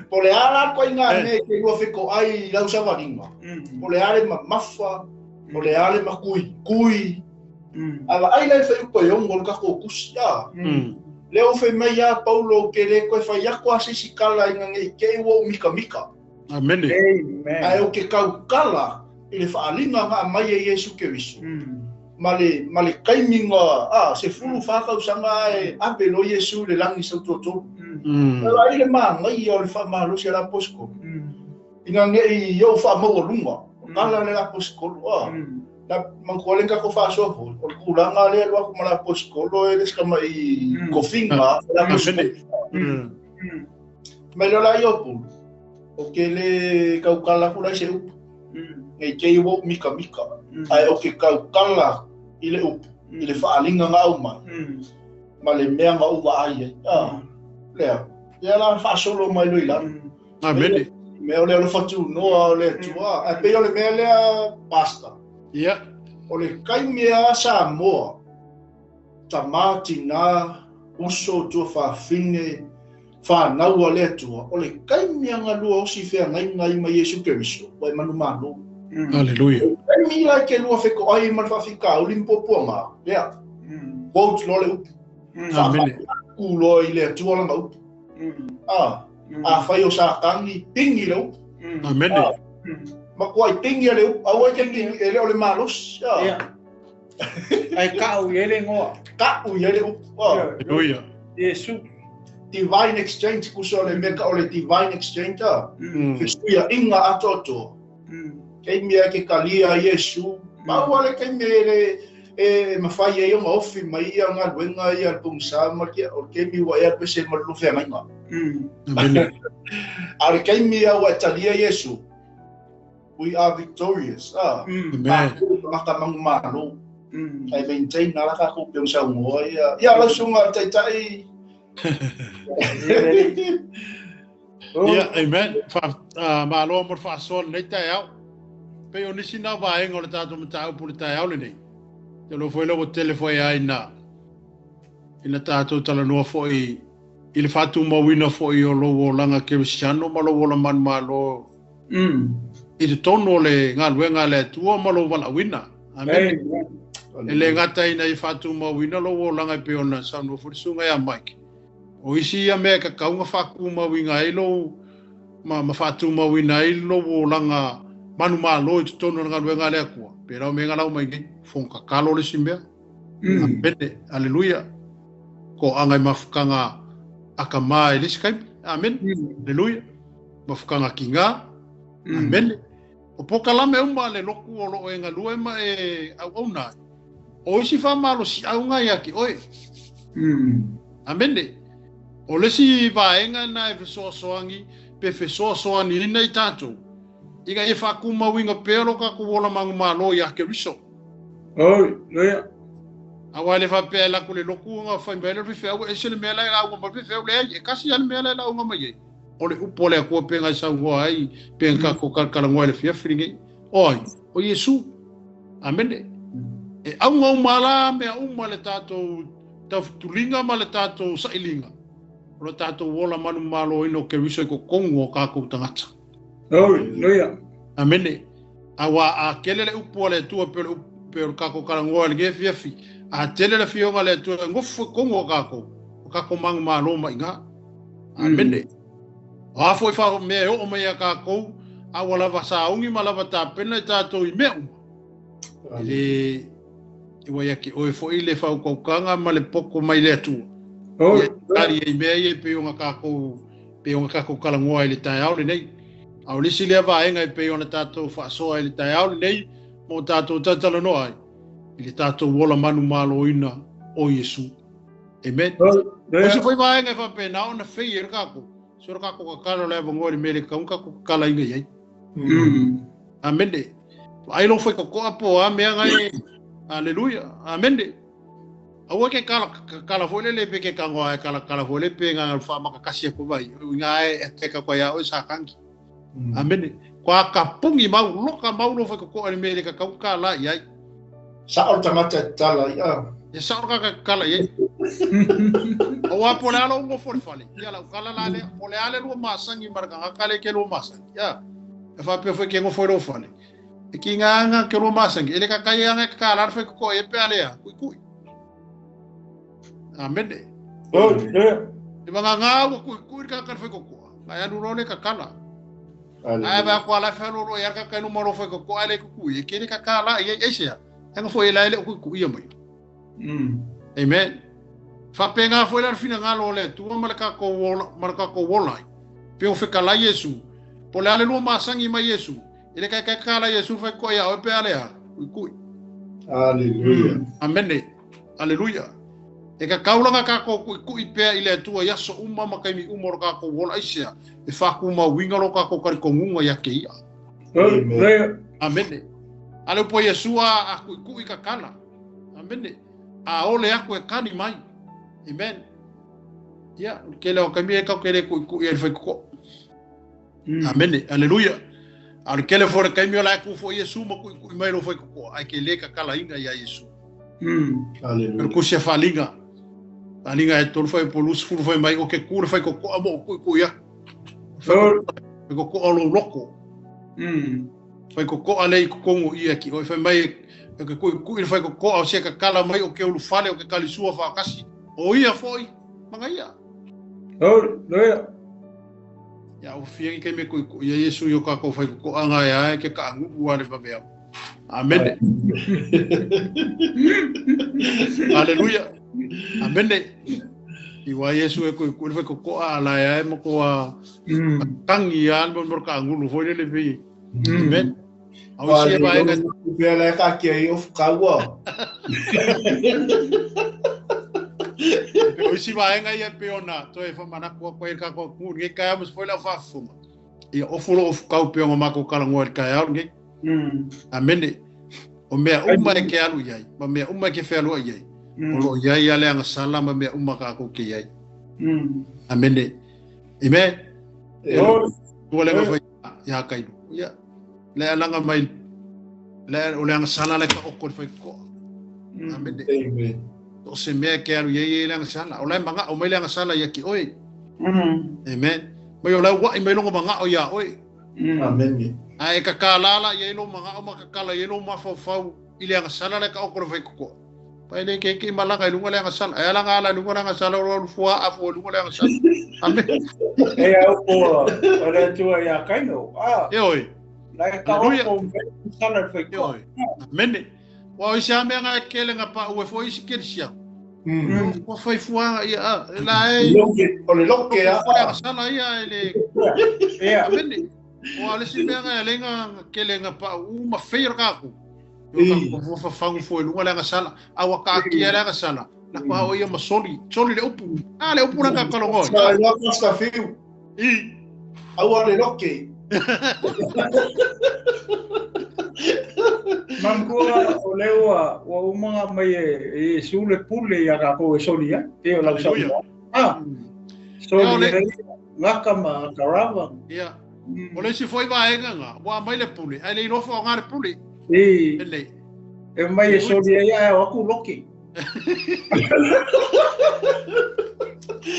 Po le ala koe ngā ne ke lua whiko ai lau sawaringa. Po le ale ma mafa, po le ale ma kui. Ala ai lai whai upa iong ka ko kusia. Leo whai mai a Paulo ke le koe whai ako ase si kala inga nge ke iwo mika. Amen. Ai o ke kau kala I le whaalinga ngā mai e Yesu ke wiso. Ma le kaiminga, se fulu whakau sanga e ape no Yesu le langi sa toto. Pero ai le maa ngai o le whamalo se la posko. Inga nge I iau whamau o lunga. Kala le la posko. Na mangkualenga ko whaasofo. O kulanga le alua kuma la posko. Lo e leskama I kofinga. La posko. Mai lo la iopu. O ke le kaukala kula se upu. Ngai kei wo mika. Ai o ke kaukala I le upu. I le whaalinga ngā uma. Ma le mea ngā uwa ai. Lea. Ia la whaasolo mai lui la. Amen. Mea o le whatu noa o le tua. Ai pe o le mea lea pasta. Ia. O le kai mea Samoa. Ta mati ngā uso tua whawhine. Whanau a le tua. O le kai mea ngā lua o si whea ngai ma Yesu Keriso. Wai manu manu. Hallelujah. Ai mi lai ke lua whiko ai man whawhika o limpopo ngā. Lea. Quote lo le upu. Amen. Kulo I le tua langa upu. A whai o sa kangi pingi le upu. Amen. Ma kua I pingi le upu. Awa kengi e le o le malos. Ai kau I ele ngoa. Kau I le upu. Hallelujah. Yesu. Divine exchange kuso le meka o le divine exchange. Kesuia inga atoto. Kei mea ke kalia Yesu. Maua le kei mea le e mawhai e o maofi mai ia ngā luenga ia pungsa makia o kei miwa ea pese maluwhea mai ngā. Amen. Ale kei mea wa talia Yesu. We are victorious. Amen. Maka mangu mano. Ai maintain nala ka ko pungsa ngoa ia. Ia la sunga tai. Ia, amen. Malo mo whaasol nei tai au. Pe o nisi na wae ngole tātou mata upu le tai au le nei. Te lo foi lo telefoi ai na. Ina tātou tala noa foi I le whatu mawina foi o lo langa ke wisiano ma lo la man ma lo. I te tono le ngā luenga le tua ma lo wala wina. Amen. ele ngata ina I fatu mawina lo wo langa pe ona sa no fursunga ya Mike o isi ya me ka kaunga faku mawinga ilo ma fatu mawina ilo wo langa manu malo I tono nga luenga le akua pero me ngala mai ngi fonka kalo le simbea apete haleluya ko anga mafukanga akama ele Skype amen haleluya mafukanga kinga amen o poka lame uma le loku o lo enga luema au na o si fa malo si au nga yaki oi amende o le si va enga na e so soangi pe fe so soani ina I tato iga e fa kuma winga pero ka ku wola mangu malo ya ke riso oi loya awale fa pe la ku le loku nga fa mbele fe au e se le mela la u ma fe le e kasi ya le mela la u ma ye ole upole ko penga sa ngo ai penga ko kala ngo le fia fringi oi o Yesu amende e au ngau mala me au male tato tulinga male tato sailinga lo tato wola manu malo ino ke riso ko kongo ka ko tangata oi loya amende awa a kelele upole tu pe ka ko kala ngo le fia fi a tele le fio ngale tu ngo kongo ka ko mang malo ma inga amende a foi fa me o me ka ko a wala va sa ungi mala va ta pena ta to I me le iwa yaki o fo ile fa ko kanga male poko mai le tu o ari I me ye pe unga ka ko kala ngoa ile ta au le nei au le sile va enga pe ona ta to fa so ile ta au le nei mo ta to tala no ai ile ta to wola manu malo ina o Yesu amen o si foi va enga fa pe na ona fe ye ka ko sura ka ko kala le ngori mele ka ko kala inga ye amende ai lo foi ko apo a me ngai haleluya amende awo ke kala foi le pe ke ka ngoa kala foi le pe nga fa ma ka kasi ko vai ngai e ka ko ya o sa kangi amende kwa ka pungi mau lo foi ko mele ka kala ye sa o tamata tala ya e sa o ka kala ye o wa pole alo ngo for fale ya la kala la le pole ale lo masangi marka kale ke lo masangi ya e fa pe foi ke ngo foi lo fale e ki nga ke lo masangi ele ka kaya nga kala foi ko e pe ale ya ku amende o e nga ku ka foi ko aya du le ka kala aya ba ko ala fa lo ya ka no mo foi ko ale ku e ke ka kala e sia nga foi la ele ku ia mai amen fa penga foi la fina ngalo le tu marka ko wola pe o fe kala Yesu pole ale lo masangi ma Yesu ele ka kala Yesu fa ko ya o pe ale ha ku haleluya amen haleluya e ka kaula ka ko ku pe ile tu ya so umma makai mi umor ka ko wola isia e fa ku ma winga lo ka ko kar ko ngunga ya ke ia amen ale po Yesu a ku ka kala amen a ole aku e kani mai amen ya ke le o kamie ka ke le ku e fe ko amen haleluya al ke le for kamio la ku fo Yesu mo ku mai lo fe ko ai ke le ka kala inga ya Yesu haleluya ku se falinga e tol foi polus fu foi mai o ke ku fe ko amo ku ya ko o lo loko foi ko ale ko ngo ia ki o fe mai ke ku foi ko o se ka kala mai o ke lu fale o ke kali sua fa kasi o ia foi manga ia loya ya o fia ke me ku ia Yesu yo ka ko foi ko anga ya ke ka ngu wa le ba bea amen haleluya amen i wa Yesu e ku foi ko ala ya mo ko tangi ya mo ka ngu foi le vi amen au se ba nga bela ka ke of kawa o si va nga ia peona to e fa mana ko ka ko nge ka mo foi la fa fuma e o fulo of ka pe ngo mako kala ngol ka ya nge amene o me umma ke alu yai ma me umma ke fe alu yai o lo yai ya le nga sala ma me umma ka ko ke yai amene ime o le fa ya kai ya le alanga mai le o le nga sala le ka o ko foi ko amene o se me ke alu ye le nga sala o le manga o me le nga sala ya ki oi amen mo yo la wa i me lo manga o ya oi amen ai ka kala ye lo manga o ma ka kala ye lo ma fo fo ile nga sala le ka o ko fai ko pa ile ke malanga lunga le nga sala ala ngala lunga nga sala ro fua afo lunga le nga sala ame e au ko ora tu ya kaino e oi la ka o ko sala fai ko mene wa o sia me nga kele nga pa o foi si kersia o foi fua ia la e o le loke a sala ia ele mene o ale si me nga le nga kele nga pa u ma feir ka ko o fa fangu foi lunga le nga sala awa ka kia le nga sala na ko o ia masoli le upu le upu na ka kolongo na ia costa fiu awa le loke Mangkula o lewa o mga may sule pule ya kako e soli ya te o lang sa soli ngaka ma karawang ya o le si foi ba nga wa mai le pule ai le no fo ngare pule ele e mai soli ya o ku loki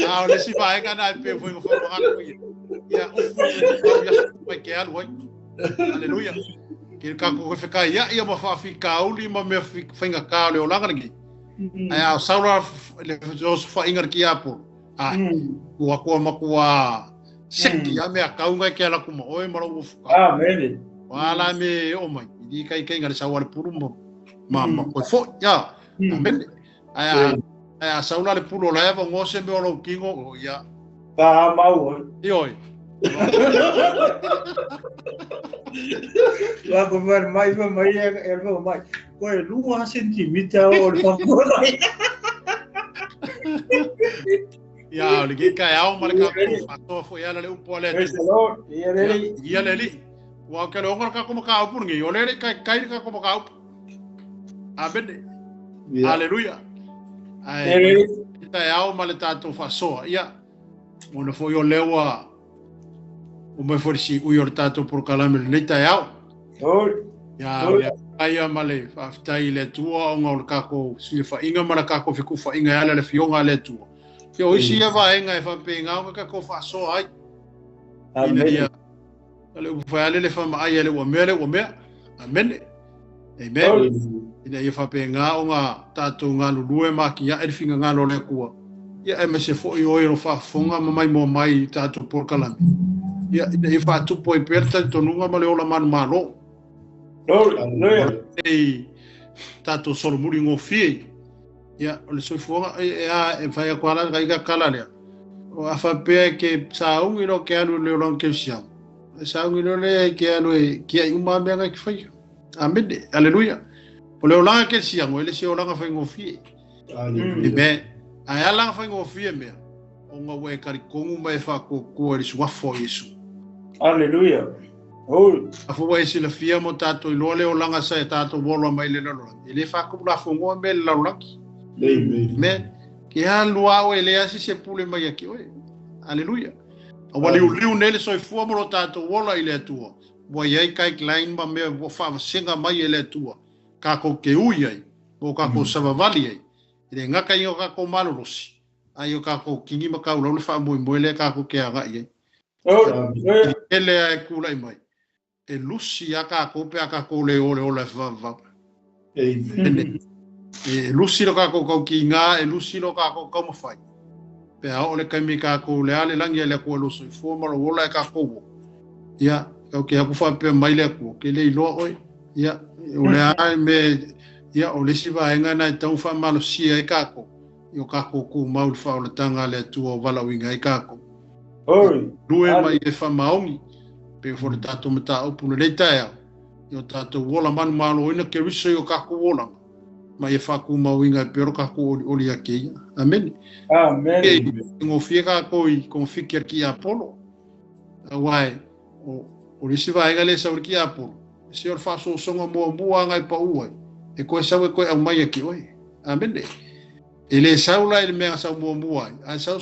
o le si ba nga na pe foi fo ngare ya o mai ke al hoi aleluia ke ka ko fe ka ia ma fa fi ka uli ma me finga ka le olanga ngi ai a saura le jos fa ingar ki apo ko ma ko seki ya me ka unga ke ala kuma oi ma ro fuka mene wala me o mai di kai ngar sa wal purumbo ma ko fo ya mene ai a saura le pulo la eva ngose me o kingo ya ba mau oi la ko mai mai ko e lua sentimita o le pakora ya le ke ka ya o marka ko fo ya le upo le ya le wa ka lo ngor ka ko ka upo ngi yo le ka ka ko ka upo abede haleluya ai ta ya o male tato fa so ya mo fo yo lewa o me forsi o yor tato por kalame le ta ya ya ai male fa tai le tua o ngol ka ko si fa inga mara ka ko fiku fa inga ala le fionga le tua yo isi ya va inga fa penga o ka ko fa so ai amen ale u fa le fa ma ai le o me amen ina ia fa penga o nga tato nga lue ma ki ya e finga nga lo le ku ya e me se fo yo ro fa fonga mai mo mai tato por kalame ya e fa tu poi perta to nunga male ola man malo tato solo muri ngo fie ya le so fonga e fa ya kwala ga kala le o afa pe ke sa un ro ke alu le ron ke sia sa un ro le ke alu ke ai uma me ga ki fa amen aleluya o le ola ke sia mo le sia ola fa ngo fie be ai ala fa ngo fie me o nga we kari kongu mai fa ko ri swa fo yesu aleluia afu wa isi la fia mo tato ilo le olanga sa tato bolo mai le lolo ile fa ku la fo ngo me la laki me ki ha lua o ele asi se pule mai aki oi aleluia awali uliu nele so fu mo tato wola ile tua bo ye kai klein ba me bo fa singa mai ile tua ka ko ke uia bo ka ko sa vali ai ile ngaka yo ka ko malusi ayo ka ko kingi ma ka lo fa mo le ka ko ke aga ai ele ai kula mai e lusi aka ko pe aka ko le ole va e lusi lo ka ko ki nga e lusi lo ka ko mo fai pe a ole ka mi ka ko le ale langi le ko lo so fo mo lo la ka ko ya o ke ku fa pe mai le ko ke le lo oi ya ole ai me ya ole si va nga na tau fa malo si e ka ko yo ka ko ku mau fa o tanga le tu o vala winga e ka ko due mai e fa maungi pe for tato mata o pule le taia yo tato wola man malo ina ke riso yo ka ko wola mai e fa ku mauinga pero ka ko oli ake amen ngo fieka ko I con fikir ki apolo wai o risi vai gale sa ki apolo se or fa so songa mo bua ngai pa uai e ko sa ko au mai ake oi amen ele saula ele me sa mo bua a sa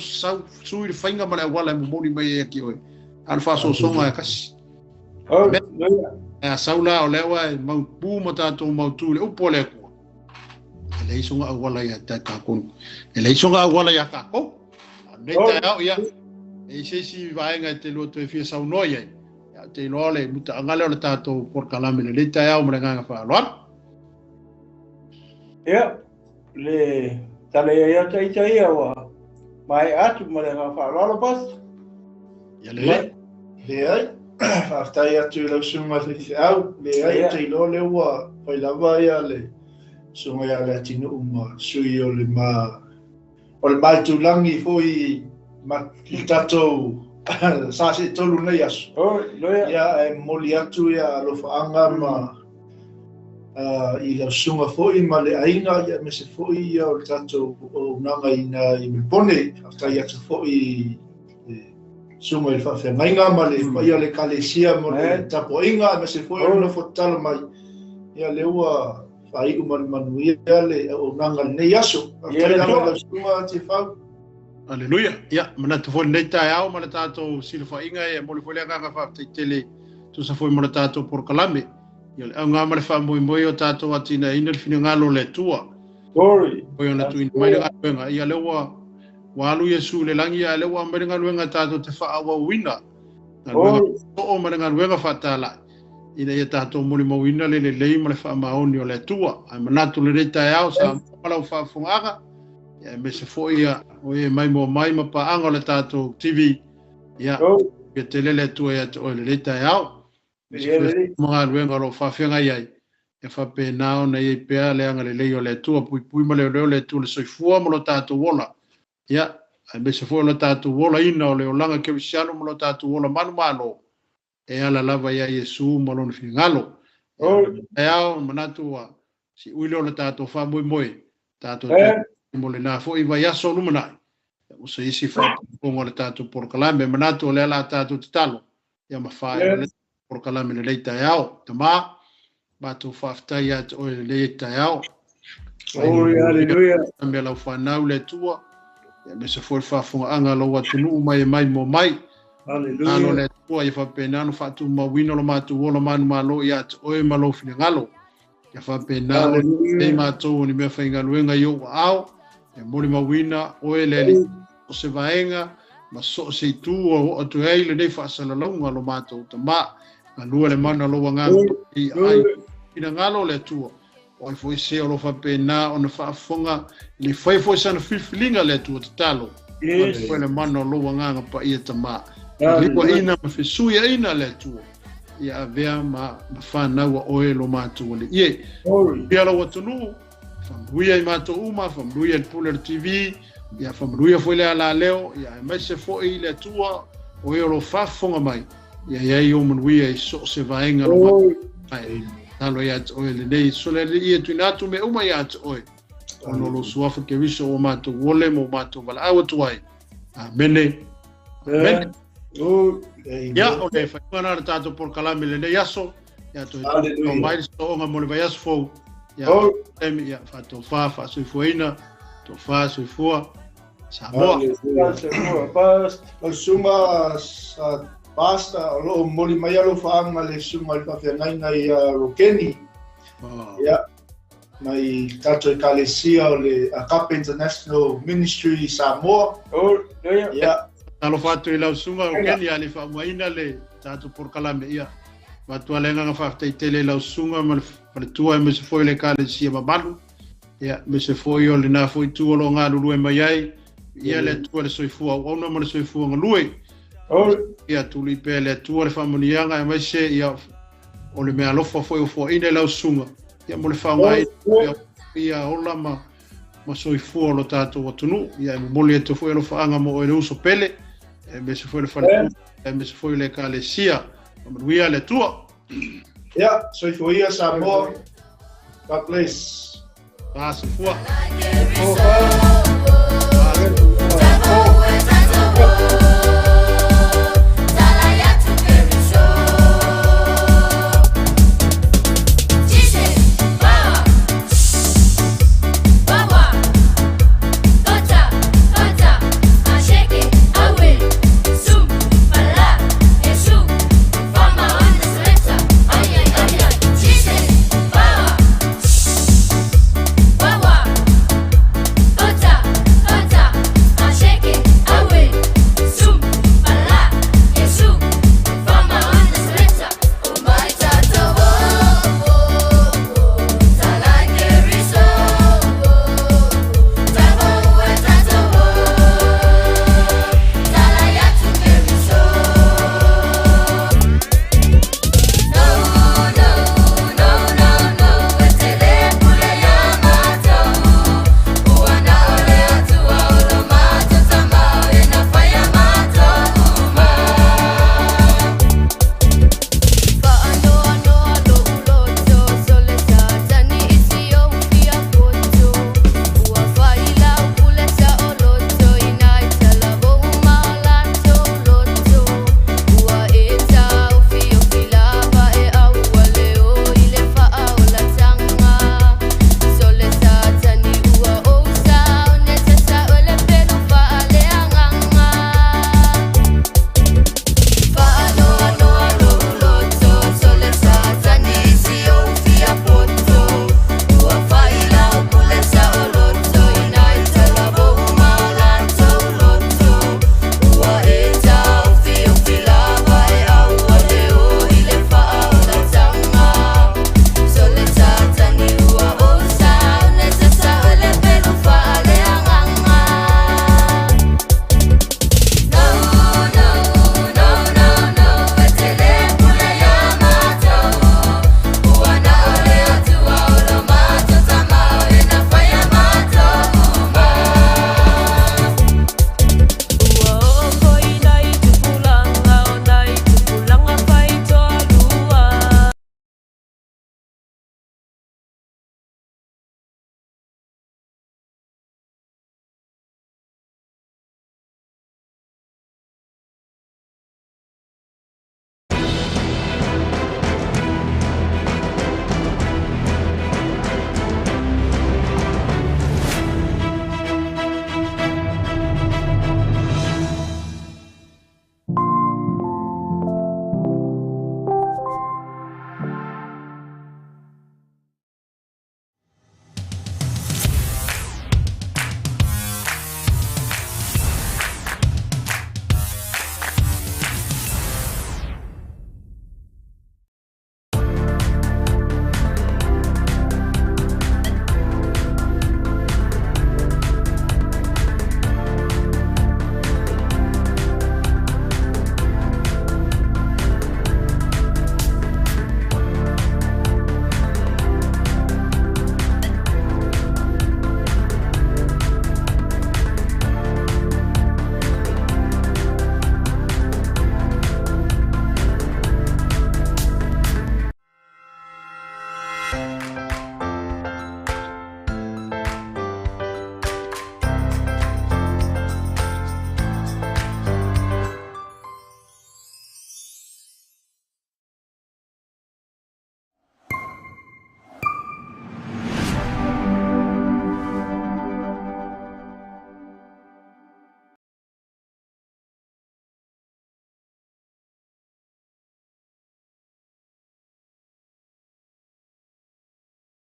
suir fainga mala wala mo ni mai ake oi al fa so songa kas a saula o lewa mau pu mata to mau tu le upole ko ele songa wala ya ta ka kon ele songa wala ya ka ko ne ta ya e se si vai ngai te lo to fi sa no ya te lo le muta ngale o ta to por kalame le ta ya o mrenga fa lo Ia, le tale ia tai wa mai atu ma le whaalalo pas. Ia le. Le ai, whaftai atu lau sunga whiwhi au, le ai te ilo le ua whailawa ia le sunga ia le atinu uma sui o le mai tūlangi fōi ma ki tatou sāse tolu nei asu. Ia e moli atu ia alofaanga ma I lau sunga fōi ma le aina ia me se fōi ia o le tatou o nanga ina I me pone, whaftai atu fōi sunga I whawhengainga ma le ia le kalesia mo le tapoinga me se fōi o na fotala mai ia le ua whai manu ia le o nanga nei aso. Whaftai lau sunga te whau. Aleluia. Ia, mana tu fōi nei tae au ma le tātou sila whainga e moli fōi le nganga whaftai tele tu sa fōi mo le tātou porkalame. Ia le au ngā ma le whamoimoi o tātou atina ina le whina ngalo le tua. Glory. Oi ona tu ina mai le ngā ia le ua walu Yesu le langi ia le ua mai le ngā luenga tātou te whaawa uina. Ngā luenga o ma le ngā luenga whatala. Ina ia tātou moli mawina le lei ma le whaamaoni o le tua. Ai manatu le rei tae au sa malau whaafungaga. Ia me se fōi ia o e mai mo mai ma paanga o le tātou TV. Ia, ia te lele tua ia te o le rei tae au. Mga luenga lo whawhenga iai. E whape nao na iei pēa leanga le lei o le tua. Pui ma leo le tua le soifua mo lo tātou wola. Ia, ai me se fōi lo tātou wola ina o leo langa ke wisiano mo lo tātou wola manu malo. E ala lava ia Yesu mo lo na whingalo. E au manatu wa si uilo le tātou whamui moi. Tātou mo le nā fōi vai aso lumanai. O se isi whapongo le tātou porkalame. Manatu o le ala tātou te talo. Ia mawhai le porkalame le leita e au. Ta mā, mātou whaftai at o le leita e au. Hallelujah. Me lau whanau le tua. Ia me se fōi whafonga anga lo atunu mai e mai mo mai. Hallelujah. Ano le tua ia whapenano whatu mawina lo mātou wolo manu malo ia at oe malo whingalo. Ia whapenano nei mātou ni mea whaingaluenga i o au. Ia mori mawina oe leli o se vaenga. Ma so se tu o atu hei le nei whaasalaunga lo mātou ta mā. Nga lua le mana lo wanganga I ai. Ina ngalo le tua. Oi foi se o lo whapena o na whaafonga. Li foi sana whiwhilinga le tua te talo. Foi le mana lo wanganga pa ia ta mā. Liwa ina ma whesuia ina le tua. Ia avea ma whanau a oe lo mātou le ie. Ia lau atunu. Whamruia I mātou uma. Whamruia I pule le TV. Ia whamruia foi le ala leo. Ia mai se foi le tua. Oe o lo whafonga mai. Ia iei o manuia I so se vaenga lo mai. Talo ia te oe le nei. So le ia tuinatu me uma ia te oe. Ono lo suafa ke viso o mātou wole mo mātou wala awa tuai. Amene. Amene. Ia o le whaingana re tātou porkalame le nei aso. Ia to o mai so onga mo le vai aso fau. Ia emi ia whato wha suifuina. To wha suifua. Samoa. O suma sa pasta o lo moli mai alo whaanga le suma I whawhengainga I Rokeni. Ia. Mai tātou I Kalesia o le Akapa International Ministry Samoa. Ia. Talo whatu I lau sunga o Keni ali whamuaina le tātou porkalame ia. Watua lenga ngā whaftai tele lau sunga ma le tua e me se foi le Kalesia mamalu. Ia, me se foi o le nā foi tua lo ngā lulue mai ai. Ia le tua le soifua o ona ma le soifua ngā lue. Ia tuli pe le tua le whamunianga e mai se ia o le mea lofa foi o fua ina lau sunga. Ia mo le whaungai ia ola ma soifua lo tātou atunu. Ia e moli e te foi lo whaanga mo o e uso pele. E me se foi le whaletu. E me se foi le Kalesia. Manuia le tua. Ia, soifua Samoa. God bless. Soifua.